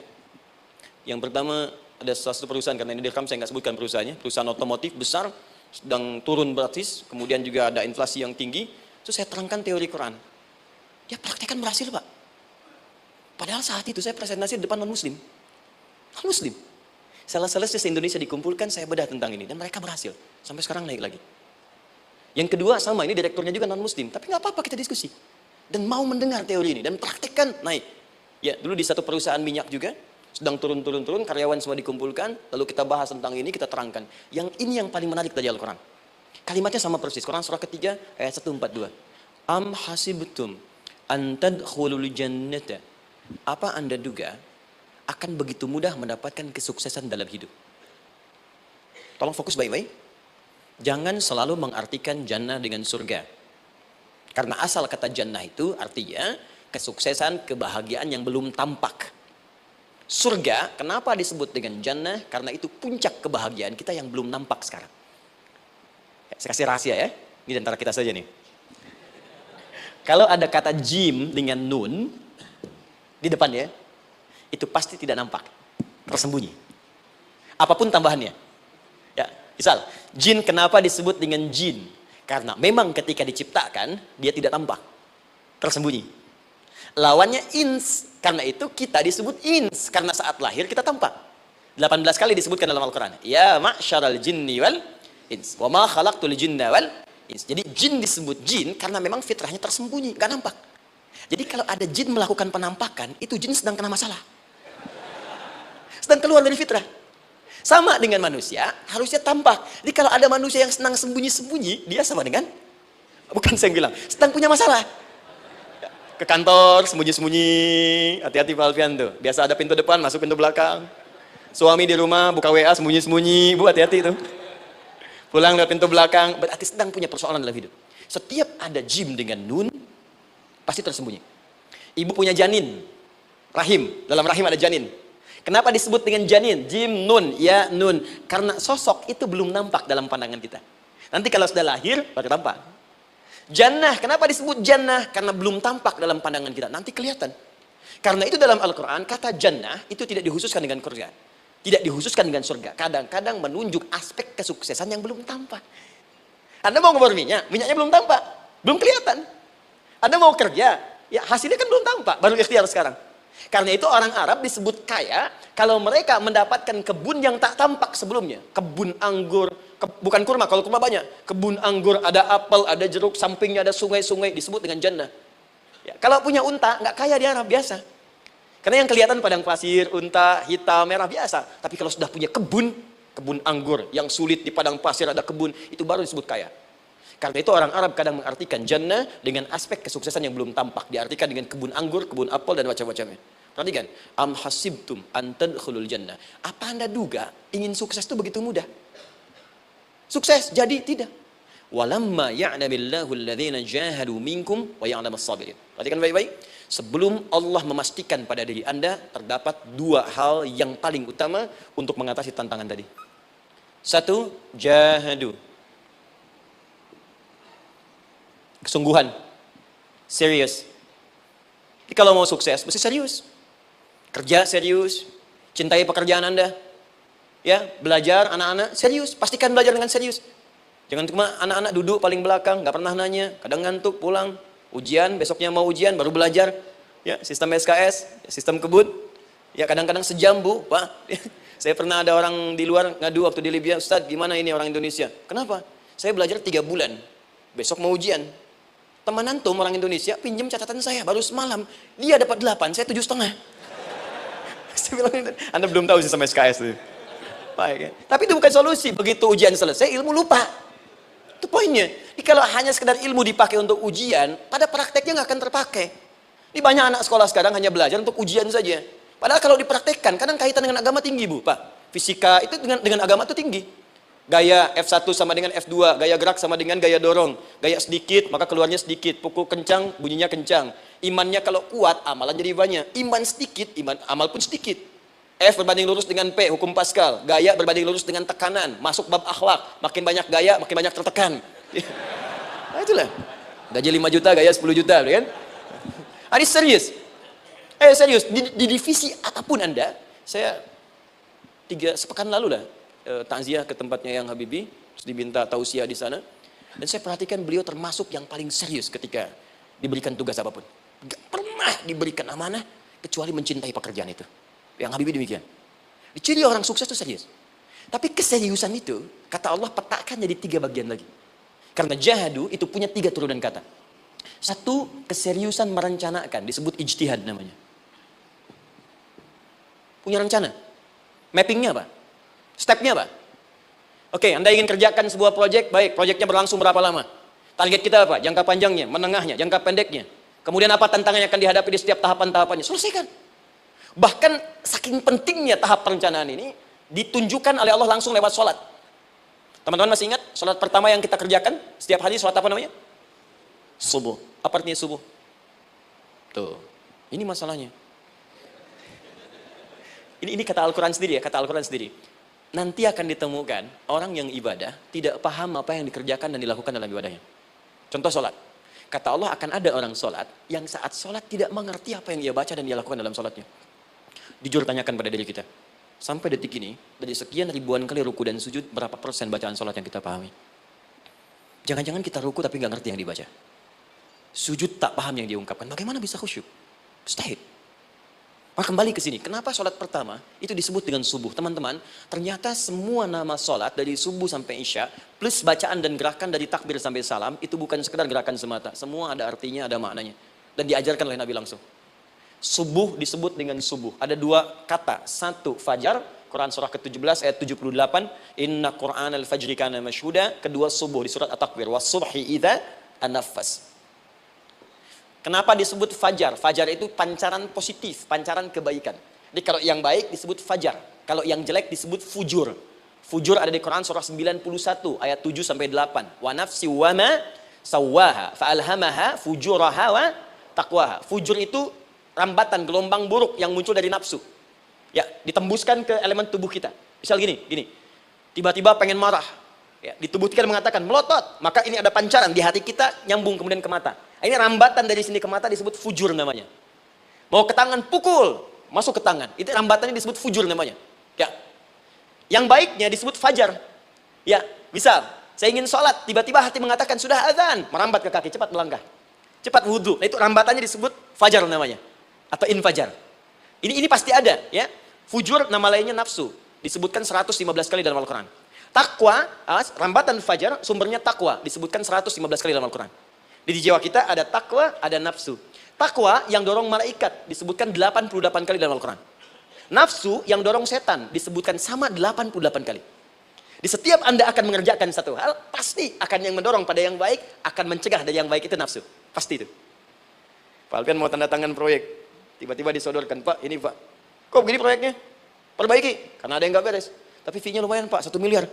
A: Yang pertama ada salah satu perusahaan, karena ini direkam saya nggak sebutkan perusahaannya, perusahaan otomotif besar, sedang turun gratis, kemudian juga ada inflasi yang tinggi. Itu saya terangkan teori Quran. Dia praktekkan berhasil, Pak. Padahal saat itu saya presentasi di depan non-muslim. Non-muslim. Salah-salah se-Indonesia dikumpulkan, saya bedah tentang ini. Dan mereka berhasil. Sampai sekarang naik lagi. Yang kedua sama, ini direkturnya juga non-muslim. Tapi nggak apa-apa, kita diskusi. Dan mau mendengar teori ini. Dan praktekkan, naik. Ya, dulu di satu perusahaan minyak juga, sedang turun, karyawan semua dikumpulkan, lalu kita bahas tentang ini, kita terangkan. Yang ini yang paling menarik dari Al-Quran. Kalimatnya sama persis, Quran surah ketiga, ayat 142. Am hasibtum an tadkhulul jannata. Apa Anda duga akan begitu mudah mendapatkan kesuksesan dalam hidup? Tolong fokus baik-baik. Jangan selalu mengartikan jannah dengan surga. Karena asal kata jannah itu artinya kesuksesan, kebahagiaan yang belum tampak. Surga, kenapa disebut dengan jannah? Karena itu puncak kebahagiaan kita yang belum nampak sekarang. Saya kasih rahasia ya, ini antara kita saja nih. Kalau ada kata jim dengan nun di depannya, itu pasti tidak nampak, tersembunyi. Apapun tambahannya. Ya, misal, jin kenapa disebut dengan jin? Karena memang ketika diciptakan, dia tidak tampak, tersembunyi. Lawannya ins, karena itu kita disebut ins, karena saat lahir kita tampak. 18 kali disebutkan dalam Al-Quran. Ya ma'syaral jinni wal ins, wa ma khalaqtul jinna wal ins. Jadi jin disebut jin karena memang fitrahnya tersembunyi, gak nampak. Jadi kalau ada jin melakukan penampakan, itu jin sedang kena masalah. Sedang keluar dari fitrah. Sama dengan manusia, harusnya tampak. Jadi kalau ada manusia yang senang sembunyi-sembunyi, dia sama dengan, bukan saya bilang, sedang punya masalah. Ke kantor, sembunyi-sembunyi, hati-hati Pak Alfian tuh. Biasa ada pintu depan, masuk pintu belakang. Suami di rumah, buka WA, sembunyi-sembunyi. Bu, hati-hati tuh. Pulang lewat pintu belakang, berarti sedang punya persoalan dalam hidup. Setiap ada jim dengan nun, pasti tersembunyi. Ibu punya janin, rahim, dalam rahim ada janin. Kenapa disebut dengan janin? Jim, nun, ya, nun. Karena sosok itu belum nampak dalam pandangan kita. Nanti kalau sudah lahir, baru tampak. Jannah, kenapa disebut jannah? Karena belum tampak dalam pandangan kita, nanti kelihatan. Karena itu dalam Al-Quran, kata jannah itu tidak dikhususkan dengan surga. Tidak dikhususkan dengan surga. Kadang-kadang menunjuk aspek kesuksesan yang belum tampak. Anda mau ngomong minyak, minyaknya belum tampak. Belum kelihatan. Anda mau kerja, ya hasilnya kan belum tampak, baru ikhtiar sekarang. Karena itu orang Arab disebut kaya, kalau mereka mendapatkan kebun yang tak tampak sebelumnya. Kebun anggur, bukan kurma, kalau kurma banyak. Kebun anggur, ada apel, ada jeruk, sampingnya ada sungai-sungai, disebut dengan jannah. Ya, kalau punya unta, nggak kaya di Arab, biasa. Karena yang kelihatan padang pasir, unta, hitam, merah, biasa. Tapi kalau sudah punya kebun anggur, yang sulit di padang pasir ada kebun, itu baru disebut kaya. Karena itu orang Arab kadang mengartikan jannah dengan aspek kesuksesan yang belum tampak. Diartikan dengan kebun anggur, kebun apel, dan macam-macamnya. Perhatikan, am hasibtum an tadkhulul jannah. Apa Anda duga ingin sukses itu begitu mudah? Sukses jadi tidak. Walamma ya'lamillahu alladhina jahadu minkum wa ya'lamas sabirin. Perhatikan baik-baik. Sebelum Allah memastikan pada diri Anda terdapat dua hal yang paling utama untuk mengatasi tantangan tadi. Satu, jahadu. Kesungguhan. Serius. Jadi kalau mau sukses, mesti serius. Kerja serius, cintai pekerjaan Anda. Ya, belajar anak-anak serius, pastikan belajar dengan serius. Jangan cuma anak-anak duduk paling belakang, nggak pernah nanya, kadang ngantuk, pulang, ujian, besoknya mau ujian, baru belajar. Ya, sistem SKS, sistem kebut. Ya, kadang-kadang sejam, Bu, Pak. Saya pernah ada orang di luar ngadu waktu di Libya, Ustadz, gimana ini orang Indonesia? Kenapa? Saya belajar 3 bulan, besok mau ujian. Teman antum orang Indonesia pinjam catatan saya, baru semalam. Dia dapat 8, saya 7,5. Saya bilang, Anda belum tahu sistem SKS itu. Baik, ya. Tapi itu bukan solusi. Begitu ujian selesai, ilmu lupa. Itu poinnya. Jadi kalau hanya sekedar ilmu dipakai untuk ujian, pada prakteknya nggak akan terpakai. Ini banyak anak sekolah sekarang hanya belajar untuk ujian saja. Padahal kalau dipraktekkan, kadang kaitan dengan agama tinggi, Bu, Pak. Fisika itu dengan agama itu tinggi. Gaya F1 sama dengan F2, gaya gerak sama dengan gaya dorong. Gaya sedikit, maka keluarnya sedikit. Pukul kencang, bunyinya kencang. Imannya kalau kuat, amalan jadi banyak. Iman sedikit, amal pun sedikit. F berbanding lurus dengan P, hukum Pascal. Gaya berbanding lurus dengan tekanan. Masuk bab akhlak. Makin banyak gaya, makin banyak tertekan. Nah itulah. Gaji 5 juta, gaya 10 juta. Kan? Ini serius. Serius. Di divisi apapun Anda, saya 3 sepekan lalu lah, takziah ke tempatnya yang Habibie. Terus diminta tausiah di sana. Dan saya perhatikan beliau termasuk yang paling serius ketika diberikan tugas apapun. Gak pernah diberikan amanah, kecuali mencintai pekerjaan itu. Yang Habibie demikian. Ciri orang sukses itu serius. Tapi keseriusan itu, kata Allah petakan jadi 3 bagian lagi. Karena jahadu itu punya 3 turunan kata. 1, keseriusan merencanakan, disebut ijtihad namanya. Punya rencana. Mappingnya apa? Stepnya apa? Oke, Anda ingin kerjakan sebuah proyek, baik, proyeknya berlangsung berapa lama? Target kita apa? Jangka panjangnya, menengahnya, jangka pendeknya. Kemudian apa tantangan yang akan dihadapi di setiap tahapan-tahapannya? Selesaikan. Bahkan saking pentingnya tahap perencanaan ini ditunjukkan oleh Allah langsung lewat sholat. Teman-teman masih ingat sholat pertama yang kita kerjakan setiap hari, sholat apa namanya? Subuh. Apa artinya subuh? Tuh, ini masalahnya. Ini kata Al-Quran sendiri ya, kata Al-Quran sendiri. Nanti akan ditemukan orang yang ibadah tidak paham apa yang dikerjakan dan dilakukan dalam ibadahnya. Contoh sholat. Kata Allah akan ada orang sholat yang saat sholat tidak mengerti apa yang ia baca dan dia lakukan dalam sholatnya. Jujur tanyakan pada diri kita. Sampai detik ini, dari sekian ribuan kali ruku dan sujud, berapa persen bacaan sholat yang kita pahami? Jangan-jangan kita ruku tapi nggak ngerti yang dibaca. Sujud tak paham yang diungkapkan. Bagaimana bisa khusyuk? Mustahil. Maka kembali ke sini. Kenapa sholat pertama itu disebut dengan subuh? Teman-teman, ternyata semua nama sholat dari subuh sampai isya, plus bacaan dan gerakan dari takbir sampai salam, itu bukan sekedar gerakan semata. Semua ada artinya, ada maknanya. Dan diajarkan oleh Nabi langsung. Subuh disebut dengan subuh. Ada 2 kata. 1, fajar. Quran surah ke-17 ayat 78. Inna Qur'an al-fajri kana masyhuda. Kedua, subuh di surat At-Takwir. Was-subhi idza an-naffas. Kenapa disebut fajar? Fajar itu pancaran positif, pancaran kebaikan. Jadi kalau yang baik disebut fajar. Kalau yang jelek disebut fujur. Fujur ada di Quran surah 91 ayat 7 sampai 8. Wa nafsi wa ma sawwaha fa'alhamaha fujuraha wa taqwaha. Fujur itu rambatan, gelombang buruk yang muncul dari nafsu. Ya, ditembuskan ke elemen tubuh kita. Misal gini. Tiba-tiba pengen marah. Ya, di tubuh kita mengatakan melotot. Maka ini ada pancaran di hati kita nyambung kemudian ke mata. Ini rambatan dari sini ke mata disebut fujur namanya. Mau ke tangan pukul, masuk ke tangan. Itu rambatannya disebut fujur namanya. Ya. Yang baiknya disebut fajar. Ya, misal saya ingin sholat, tiba-tiba hati mengatakan sudah azan, merambat ke kaki, cepat melangkah. Cepat wudhu. Nah, itu rambatannya disebut fajar namanya. Atau infajar. Ini pasti ada, ya. Fujur nama lainnya nafsu, disebutkan 115 kali dalam Al-Quran. Takwa, rambatan fajar, sumbernya takwa, disebutkan 115 kali dalam Al-Quran. Di jiwa kita ada takwa, ada nafsu. Takwa yang dorong malaikat, disebutkan 88 kali dalam Al-Quran. Nafsu yang dorong setan, disebutkan sama 88 kali. Di setiap Anda akan mengerjakan satu hal, pasti akan yang mendorong pada yang baik, akan mencegah dari yang baik itu nafsu. Pasti itu. Pak Alpian mau tanda tangan proyek. Tiba-tiba disodorkan, Pak, ini Pak. Kok begini proyeknya? Perbaiki. Karena ada yang nggak beres. Tapi fee-nya lumayan Pak, 1 miliar.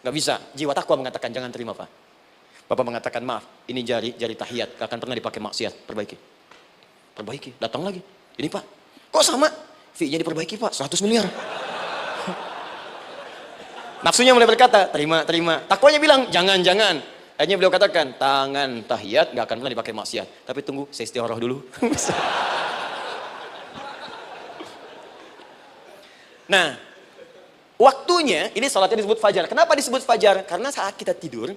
A: Nggak bisa. Jiwa takwa mengatakan, jangan terima Pak. Bapak mengatakan, maaf, ini jari tahiyat. Gak akan pernah dipakai maksiat. Perbaiki. Datang lagi. Ini Pak. Kok sama? Fee-nya diperbaiki Pak, 100 miliar. Nafsunya mulai berkata, terima. Takwanya bilang, jangan. Akhirnya beliau katakan, tangan tahiyat nggak akan pernah dipakai maksiat. Tapi tunggu, saya istighfar dulu. Nah, waktunya, ini salatnya disebut fajar. Kenapa disebut fajar? Karena saat kita tidur,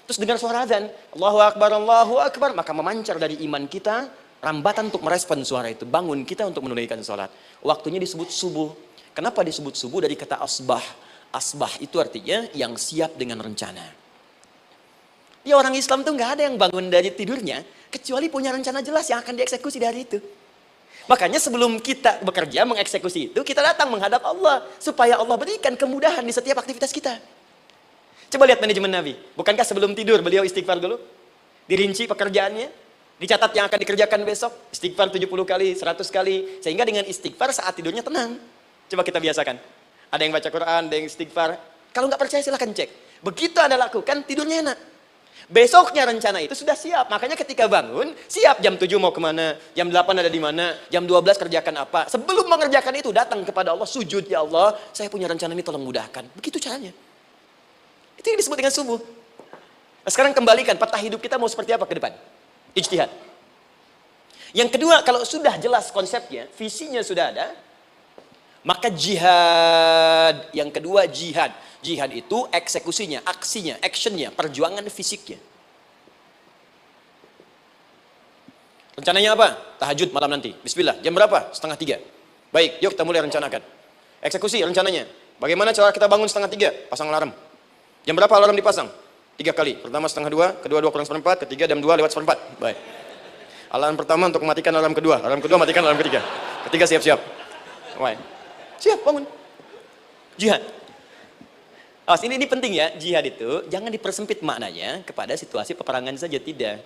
A: terus dengar suara azan, Allahu Akbar, maka memancar dari iman kita, rambatan untuk merespon suara itu. Bangun kita untuk menunaikan salat. Waktunya disebut subuh. Kenapa disebut subuh? Dari kata asbah. Asbah itu artinya yang siap dengan rencana. Ya, orang Islam tuh nggak ada yang bangun dari tidurnya, kecuali punya rencana jelas yang akan dieksekusi dari itu. Makanya sebelum kita bekerja mengeksekusi itu, kita datang menghadap Allah supaya Allah berikan kemudahan di setiap aktivitas kita. Coba lihat manajemen Nabi. Bukankah sebelum tidur beliau istighfar dulu? Dirinci pekerjaannya, dicatat yang akan dikerjakan besok, istighfar 70 kali, 100 kali, sehingga dengan istighfar saat tidurnya tenang. Coba kita biasakan. Ada yang baca Quran, ada yang istighfar. Kalau nggak percaya silahkan cek. Begitu Anda lakukan, tidurnya enak. Besoknya rencana itu sudah siap. Makanya ketika bangun, siap jam 7 mau kemana, jam 8 ada di mana, jam 12 kerjakan apa. Sebelum mengerjakan itu, datang kepada Allah, sujud, ya Allah, saya punya rencana ini tolong mudahkan. Begitu caranya. Itu yang disebut dengan subuh. Nah, sekarang kembalikan, peta hidup kita mau seperti apa ke depan? Ijtihad. Yang kedua, kalau sudah jelas konsepnya, visinya sudah ada, maka jihad. Yang kedua, jihad. Jihad itu eksekusinya, aksinya, actionnya, perjuangan fisiknya. Rencananya apa? Tahajud malam nanti. Bismillah. Jam berapa? 2:30. Baik, yuk kita mulai rencanakan. Eksekusi rencananya. Bagaimana cara kita bangun 2:30? Pasang alarm. Jam berapa alarm dipasang? 3 kali. Pertama 1:30, kedua 2:45, ketiga jam 2 lewat 1/4. Baik. Alarm pertama untuk mematikan alarm kedua. Alarm kedua matikan alarm ketiga. Ketiga siap-siap. Baik. Siap, bangun. Jihad. Awas, ini penting ya, jihad itu jangan dipersempit maknanya kepada situasi peperangan saja, tidak.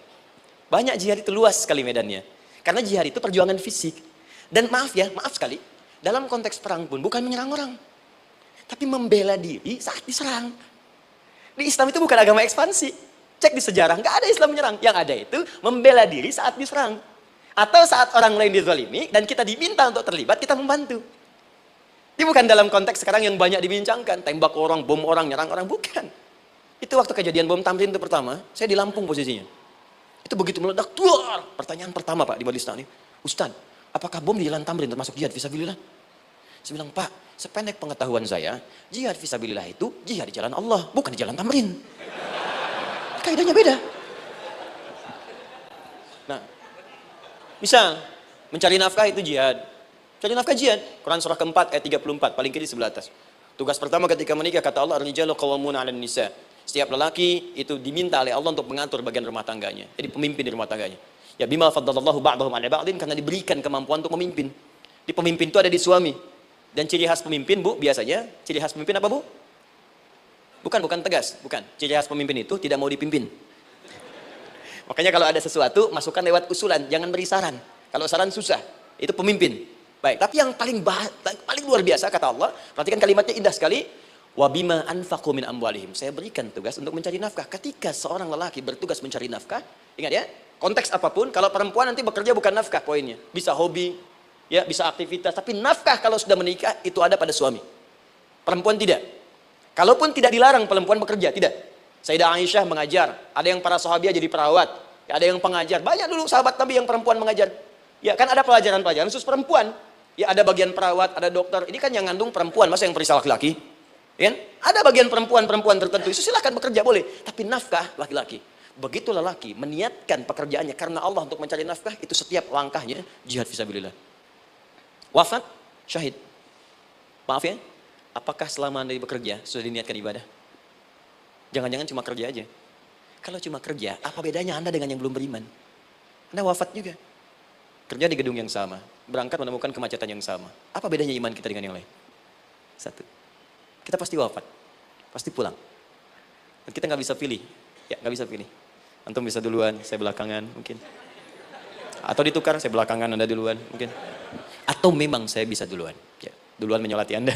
A: Banyak jihad itu luas sekali medannya. Karena jihad itu perjuangan fisik. Dan maaf sekali, dalam konteks perang pun bukan menyerang orang. Tapi membela diri saat diserang. Di Islam itu bukan agama ekspansi. Cek di sejarah, nggak ada Islam menyerang. Yang ada itu membela diri saat diserang. Atau saat orang lain dizalimi dan kita diminta untuk terlibat, kita membantu. Ini bukan dalam konteks sekarang yang banyak dibincangkan, tembak orang, bom orang, nyerang orang, bukan. Itu waktu kejadian bom Tamrin itu pertama, saya di Lampung posisinya. Itu begitu meledak, tuar. Pertanyaan pertama Pak di Majelis Taklim, Ustaz, apakah bom di jalan Tamrin termasuk jihad fisabilillah? Saya bilang, Pak, sependek pengetahuan saya, jihad fisabilillah itu jihad di jalan Allah, bukan di jalan Tamrin. Kaidahnya beda. Nah, misal mencari nafkah itu jihad. Cari nafkah jihad. Quran surah keempat ayat 34, paling kiri sebelah atas. Tugas pertama ketika menikah, kata Allah, ar-rijalu qawwamuna 'alan nisa. Setiap lelaki itu diminta oleh Allah untuk mengatur bagian rumah tangganya. Jadi pemimpin di rumah tangganya. Ya bima faddalallahu ba'dahum 'ala ba'din, karena diberikan kemampuan untuk memimpin. Di pemimpin itu ada di suami. Dan ciri khas pemimpin, Bu, biasanya ciri khas pemimpin apa, Bu? Bukan tegas, bukan. Ciri khas pemimpin itu tidak mau dipimpin. Makanya kalau ada sesuatu, masukkan lewat usulan, jangan beri saran. Kalau saran susah, itu pemimpin. Baik, tapi yang paling luar biasa kata Allah, perhatikan kalimatnya indah sekali. Wa bima anfaqu min amwalihim. Saya berikan tugas untuk mencari nafkah. Ketika seorang lelaki bertugas mencari nafkah, ingat ya, konteks apapun, kalau perempuan nanti bekerja bukan nafkah poinnya. Bisa hobi, ya, bisa aktivitas, tapi nafkah kalau sudah menikah itu ada pada suami. Perempuan tidak. Kalaupun tidak dilarang perempuan bekerja, tidak. Sayyidah Aisyah mengajar, ada yang para sahabiah jadi perawat, ada yang pengajar. Banyak dulu sahabat Nabi yang perempuan mengajar. Ya, kan ada pelajaran-pelajaran khusus perempuan. Ya, ada bagian perawat, ada dokter. Ini kan yang ngandung perempuan, masa yang periksa laki-laki? Ya, ada bagian perempuan tertentu, itu silahkan bekerja boleh. Tapi nafkah laki-laki. Begitu lelaki meniatkan pekerjaannya karena Allah untuk mencari nafkah, itu setiap langkahnya jihad fisabilillah. Wafat, syahid. Maaf ya, apakah selama Anda bekerja sudah diniatkan ibadah? Jangan-jangan cuma kerja aja. Kalau cuma kerja, apa bedanya Anda dengan yang belum beriman? Anda wafat juga. Kerja di gedung yang sama, berangkat menemukan kemacetan yang sama. Apa bedanya iman kita dengan yang lain? Satu, kita pasti wafat, pasti pulang. Dan kita nggak bisa pilih, ya nggak bisa pilih. Antum bisa duluan, saya belakangan mungkin. Atau ditukar, saya belakangan, Anda duluan mungkin. Atau memang saya bisa duluan, ya duluan menyolati Anda.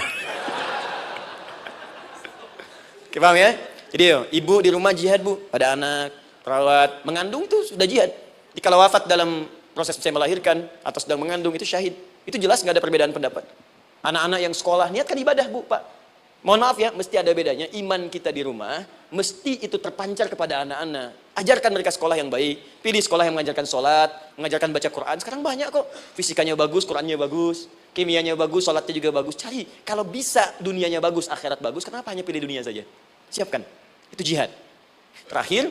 A: Oke, paham ya? Jadi ibu di rumah jihad, Bu, pada anak, perawat, mengandung itu sudah jihad. Jadi kalau wafat dalam proses saya melahirkan atau sedang mengandung itu syahid. Itu jelas nggak ada perbedaan pendapat. Anak-anak yang sekolah niatkan ibadah, Bu, Pak. Mohon maaf ya, mesti ada bedanya. Iman kita di rumah, mesti itu terpancar kepada anak-anak. Ajarkan mereka sekolah yang baik. Pilih sekolah yang mengajarkan sholat, mengajarkan baca Quran. Sekarang banyak kok. Fisikanya bagus, Qurannya bagus, kimianya bagus, sholatnya juga bagus. Cari. Kalau bisa dunianya bagus, akhirat bagus, kenapa hanya pilih dunia saja? Siapkan. Itu jihad. Terakhir,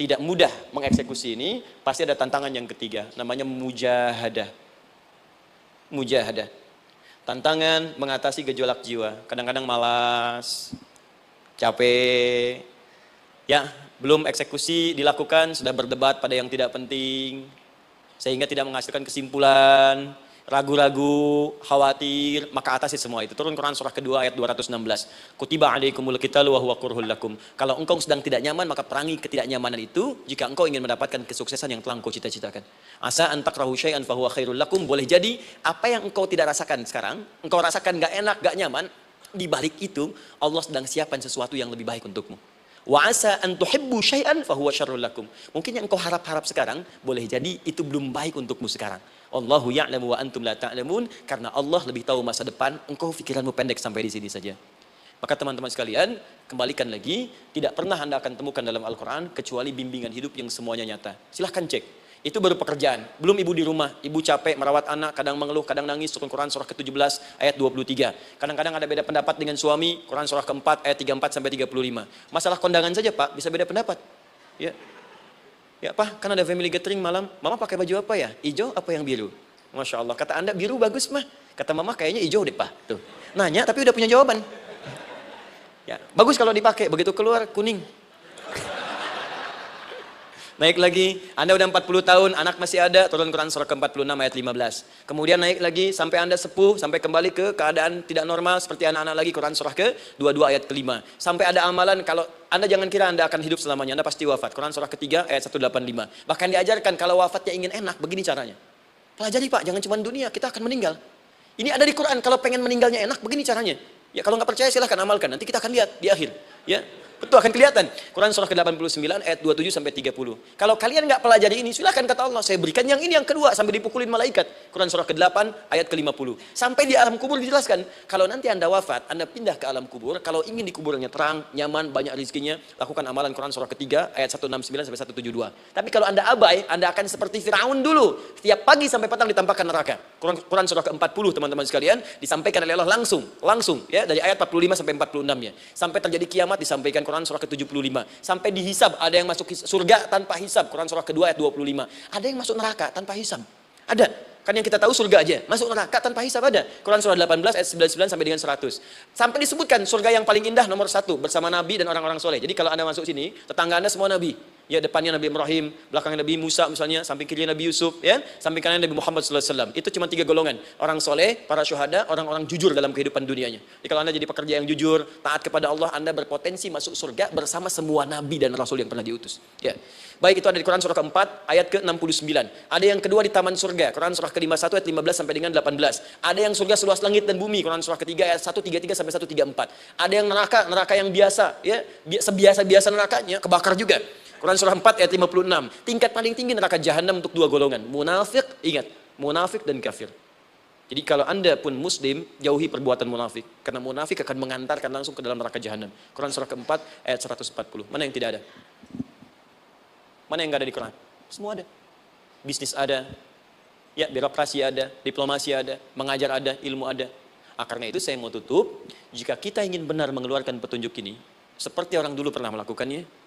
A: tidak mudah mengeksekusi ini. Pasti ada tantangan yang ketiga. Namanya mujahadah. Mujahadah. Tantangan mengatasi gejolak jiwa. Kadang-kadang malas, capek, ya belum eksekusi dilakukan, sudah berdebat pada yang tidak penting, sehingga tidak menghasilkan kesimpulan, ragu-ragu, khawatir, maka atasi semua itu. Turun Quran surah kedua ayat 216. Kutiba alaikumul qitalu wa huwa kurhul lakum. Kalau engkau sedang tidak nyaman, maka perangi ketidaknyamanan itu jika engkau ingin mendapatkan kesuksesan yang telah engkau cita-citakan. Asa an takrahu syai'an fa huwa khairul lakum. Boleh jadi apa yang engkau tidak rasakan sekarang, engkau rasakan gak enak, gak nyaman, di balik itu Allah sedang siapkan sesuatu yang lebih baik untukmu. Wa asa an tuhibbu syai'an fa huwa syarrul lakum. Mungkin yang engkau harap-harap sekarang, boleh jadi itu belum baik untukmu sekarang. Allahu ya'lamu wa antum la ta'lamun, karena Allah lebih tahu masa depan, engkau pikiranmu pendek sampai di sini saja. Maka teman-teman sekalian, kembalikan lagi, tidak pernah Anda akan temukan dalam Al-Quran kecuali bimbingan hidup yang semuanya nyata. Silahkan cek. Itu baru pekerjaan. Belum ibu di rumah, ibu capek merawat anak, kadang mengeluh, kadang nangis. Turun Quran surah ke-17 ayat 23. Kadang-kadang ada beda pendapat dengan suami, Quran surah ke-4 ayat 34 sampai 35. Masalah kondangan saja Pak, bisa beda pendapat. Ya. Ya Pak, kan ada family gathering malam, Mama pakai baju apa ya? Hijau apa yang biru? Masya Allah, kata Anda biru bagus mah. Kata Mama kayaknya hijau deh Pak. Tuh. Nanya tapi udah punya jawaban. Ya, bagus kalau dipakai, begitu keluar kuning. Naik lagi, Anda udah 40 tahun, anak masih ada, turun Quran surah ke-46 ayat 15. Kemudian naik lagi, sampai Anda sepuh, sampai kembali ke keadaan tidak normal, seperti anak-anak lagi, Quran surah ke-22 ayat ke-5. Sampai ada amalan, kalau Anda jangan kira Anda akan hidup selamanya, Anda pasti wafat. Quran surah ke-3 ayat 185. Bahkan diajarkan, kalau wafatnya ingin enak, begini caranya. Pelajari Pak, jangan cuma dunia, kita akan meninggal. Ini ada di Quran, kalau pengen meninggalnya enak, begini caranya. Ya kalau nggak percaya silahkan amalkan, nanti kita akan lihat di akhir. Ya. Betul, akan kelihatan. Quran surah ke-89 ayat 27 sampai 30. Kalau kalian nggak pelajari ini, silakan kata Allah, saya berikan yang ini yang kedua sampai dipukulin malaikat. Quran surah ke-8 ayat ke-50. Sampai di alam kubur dijelaskan, kalau nanti Anda wafat, Anda pindah ke alam kubur, kalau ingin di kuburnya terang, nyaman, banyak rezekinya, lakukan amalan Quran surah ketiga ayat 169 sampai 172. Tapi kalau Anda abai, Anda akan seperti Firaun dulu. Setiap pagi sampai petang ditampakkan neraka. Quran surah ke-40 teman-teman sekalian disampaikan oleh Allah langsung ya dari ayat 45 sampai 46-nya. Sampai terjadi kiamat disampaikan Quran surah ke-75. Sampai dihisab, ada yang masuk surga tanpa hisab. Quran surah kedua ayat 25. Ada yang masuk neraka tanpa hisab. Ada. Kan yang kita tahu surga aja. Masuk neraka tanpa hisab ada. Quran surah 18 ayat 99 sampai dengan 100. Sampai disebutkan surga yang paling indah nomor 1 bersama Nabi dan orang-orang soleh. Jadi kalau Anda masuk sini, tetangga Anda semua Nabi. Ya depannya Nabi Ibrahim, belakangnya Nabi Musa misalnya, samping kiri Nabi Yusuf, ya, samping kanan Nabi Muhammad SAW. Itu cuma 3 golongan. Orang soleh, para syuhada, orang-orang jujur dalam kehidupan dunianya. Jadi kalau Anda jadi pekerja yang jujur, taat kepada Allah, Anda berpotensi masuk surga bersama semua Nabi dan Rasul yang pernah diutus. Ya. Baik, itu ada di Quran surah ke-4 ayat ke-69. Ada yang kedua di taman surga, Quran surah ke-51 ayat 15 sampai dengan 18. Ada yang surga seluas langit dan bumi, Quran surah ketiga ayat 133 sampai 134. Ada yang neraka yang biasa, ya, sebiasa-biasa nerakanya kebakar juga. Quran surah 4 ayat 56. Tingkat paling tinggi neraka jahanam untuk 2 golongan. Munafik, ingat, munafik dan kafir. Jadi kalau Anda pun muslim, jauhi perbuatan munafik. Karena munafik akan mengantarkan langsung ke dalam neraka jahanam. Quran surah ke-4 ayat 140. Mana yang tidak ada? Mana yang nggak ada di Quran? Semua ada. Bisnis ada, ya birokrasi ada, diplomasi ada, mengajar ada, ilmu ada. Karena itu saya mau tutup, jika kita ingin benar mengeluarkan petunjuk ini, seperti orang dulu pernah melakukannya,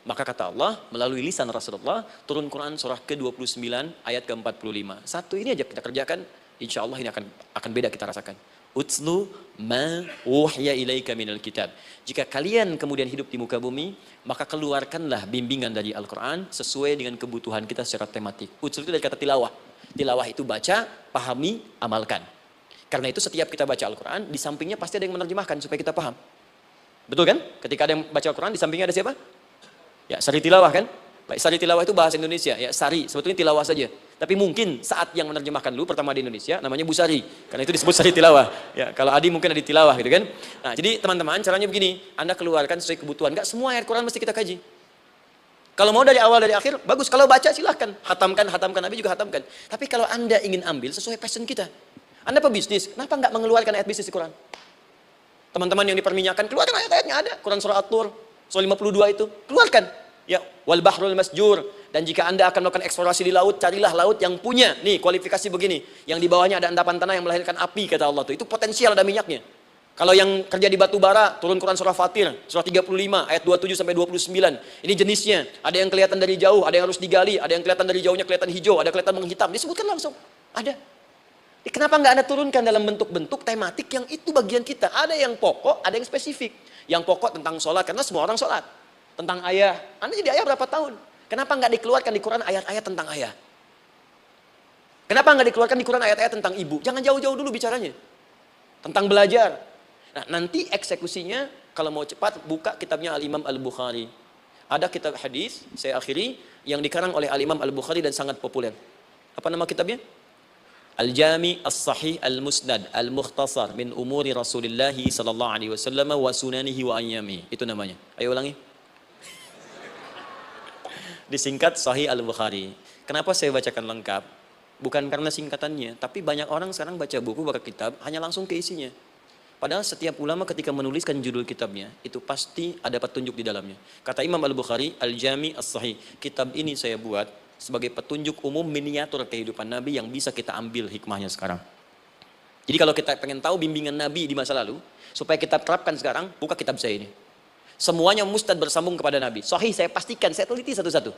A: maka kata Allah, melalui lisan Rasulullah, turun Quran surah ke-29 ayat ke-45. Satu ini aja kita kerjakan, insya Allah ini akan beda kita rasakan. Utslu ma wuhya ilaika minal kitab. Jika kalian kemudian hidup di muka bumi, maka keluarkanlah bimbingan dari Al-Quran sesuai dengan kebutuhan kita secara tematik. Utslu itu dari kata tilawah. Tilawah itu baca, pahami, amalkan. Karena itu setiap kita baca Al-Quran, di sampingnya pasti ada yang menerjemahkan supaya kita paham. Betul kan? Ketika ada yang baca Al-Quran, di sampingnya ada siapa? Ya, sari tilawah kan? Baik, sari tilawah itu bahasa Indonesia. Ya, sari, sebetulnya tilawah saja. Tapi mungkin saat yang menerjemahkan dulu pertama di Indonesia namanya Bu Sari. Karena itu disebut sari tilawah. Ya, kalau Adi mungkin ada di tilawah gitu kan. Nah, jadi teman-teman caranya begini, Anda keluarkan sesuai kebutuhan. Enggak semua ayat Quran mesti kita kaji. Kalau mau dari awal dari akhir, bagus. Kalau baca silahkan, hatamkan, Nabi juga hatamkan. Tapi kalau Anda ingin ambil sesuai passion kita. Anda pebisnis, kenapa enggak mengeluarkan ayat bisnis di Quran? Teman-teman yang diperminyakan, keluarkan ayat-ayatnya ada. Quran surah At-Tur, surah 52 itu, keluarkan. Ya, wal bahrul masjur. Dan jika Anda akan melakukan eksplorasi di laut, carilah laut yang punya, nih kualifikasi begini. Yang di bawahnya ada endapan tanah yang melahirkan api, kata Allah tuh. Itu potensial ada minyaknya. Kalau yang kerja di batu bara, turun Quran surah Fatir, surah 35, ayat 27 sampai 29. Ini jenisnya, ada yang kelihatan dari jauh, ada yang harus digali, ada yang kelihatan dari jauhnya kelihatan hijau, ada kelihatan menghitam. Disebutkan langsung, ada. Kenapa nggak Anda turunkan dalam bentuk-bentuk tematik yang itu bagian kita? Ada yang pokok, ada yang spesifik. Yang pokok tentang sholat, karena semua orang sholat. Tentang ayah, Anda jadi ayah berapa tahun? Kenapa nggak dikeluarkan di Quran ayat-ayat tentang ayah? Kenapa nggak dikeluarkan di Quran ayat-ayat tentang ibu? Jangan jauh-jauh dulu bicaranya. Tentang belajar. Nah, nanti eksekusinya, kalau mau cepat, buka kitabnya Al-Imam Al-Bukhari. Ada kitab hadis, saya akhiri, yang dikarang oleh Al-Imam Al-Bukhari dan sangat populer. Apa nama kitabnya? Al-Jami As-Sahih Al-Musnad Al-Mukhtasar min umuri Rasulullah sallallahu alaihi wasallam wa sunanihi wa ayyami. Itu namanya. Ayo ulangi. Disingkat Sahih Al-Bukhari. Kenapa saya bacakan lengkap? Bukan karena singkatannya, tapi banyak orang sekarang baca buku, baca kitab, hanya langsung ke isinya. Padahal setiap ulama ketika menuliskan judul kitabnya, itu pasti ada petunjuk di dalamnya. Kata Imam Al-Bukhari, Al-Jami As-Sahih. Kitab ini saya buat sebagai petunjuk umum miniatur kehidupan Nabi yang bisa kita ambil hikmahnya sekarang. Jadi kalau kita pengen tahu bimbingan Nabi di masa lalu, supaya kita terapkan sekarang, buka kitab saya ini. Semuanya mustad bersambung kepada Nabi. Sahih saya pastikan, saya teliti satu-satu.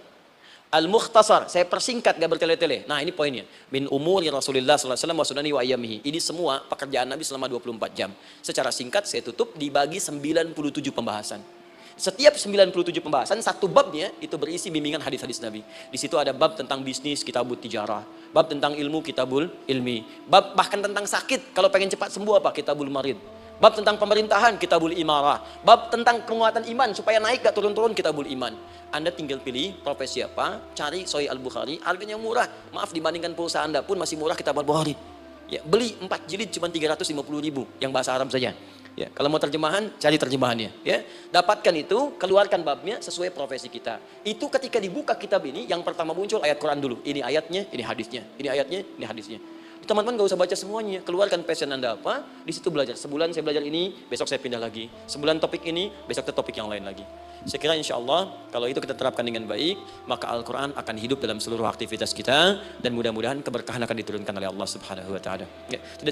A: Al-Mukhtasar, saya persingkat, gak bertele-tele. Nah ini poinnya. Min umuri Rasulullah SAW wa sunani wa ayyamihi. Ini semua pekerjaan Nabi selama 24 jam. Secara singkat saya tutup dibagi 97 pembahasan. Setiap 97 pembahasan, satu babnya itu berisi bimbingan hadis-hadis Nabi. Di situ ada bab tentang bisnis, kitabut tijarah. Bab tentang ilmu, kitabul ilmi. Bab bahkan tentang sakit, kalau pengen cepat sembuh apa? Kitabul marid. Bab tentang pemerintahan, kitabul imarah. Bab tentang penguatan iman, supaya naik gak turun-turun, kitabul iman. Anda tinggal pilih profesi apa, cari Sahih Al-Bukhari, harganya murah. Maaf, dibandingkan pulsa Anda pun masih murah kitab Al-Bukhari. Ya, beli 4 jilid cuma 350.000 yang bahasa Arab saja. Ya, kalau mau terjemahan, cari terjemahannya. Ya, dapatkan itu, keluarkan babnya sesuai profesi kita. Itu ketika dibuka kitab ini, yang pertama muncul ayat Quran dulu. Ini ayatnya, ini hadisnya. Ini ayatnya, ini hadisnya. Teman-teman gak usah baca semuanya, keluarkan passion Anda apa, di situ belajar. Sebulan saya belajar ini, besok saya pindah lagi. Sebulan topik ini, besok ke topik yang lain lagi. Saya kira insya Allah, kalau itu kita terapkan dengan baik, maka Al-Quran akan hidup dalam seluruh aktivitas kita, dan mudah-mudahan keberkahan akan diturunkan oleh Allah Subhanahu Wa Taala. Ya,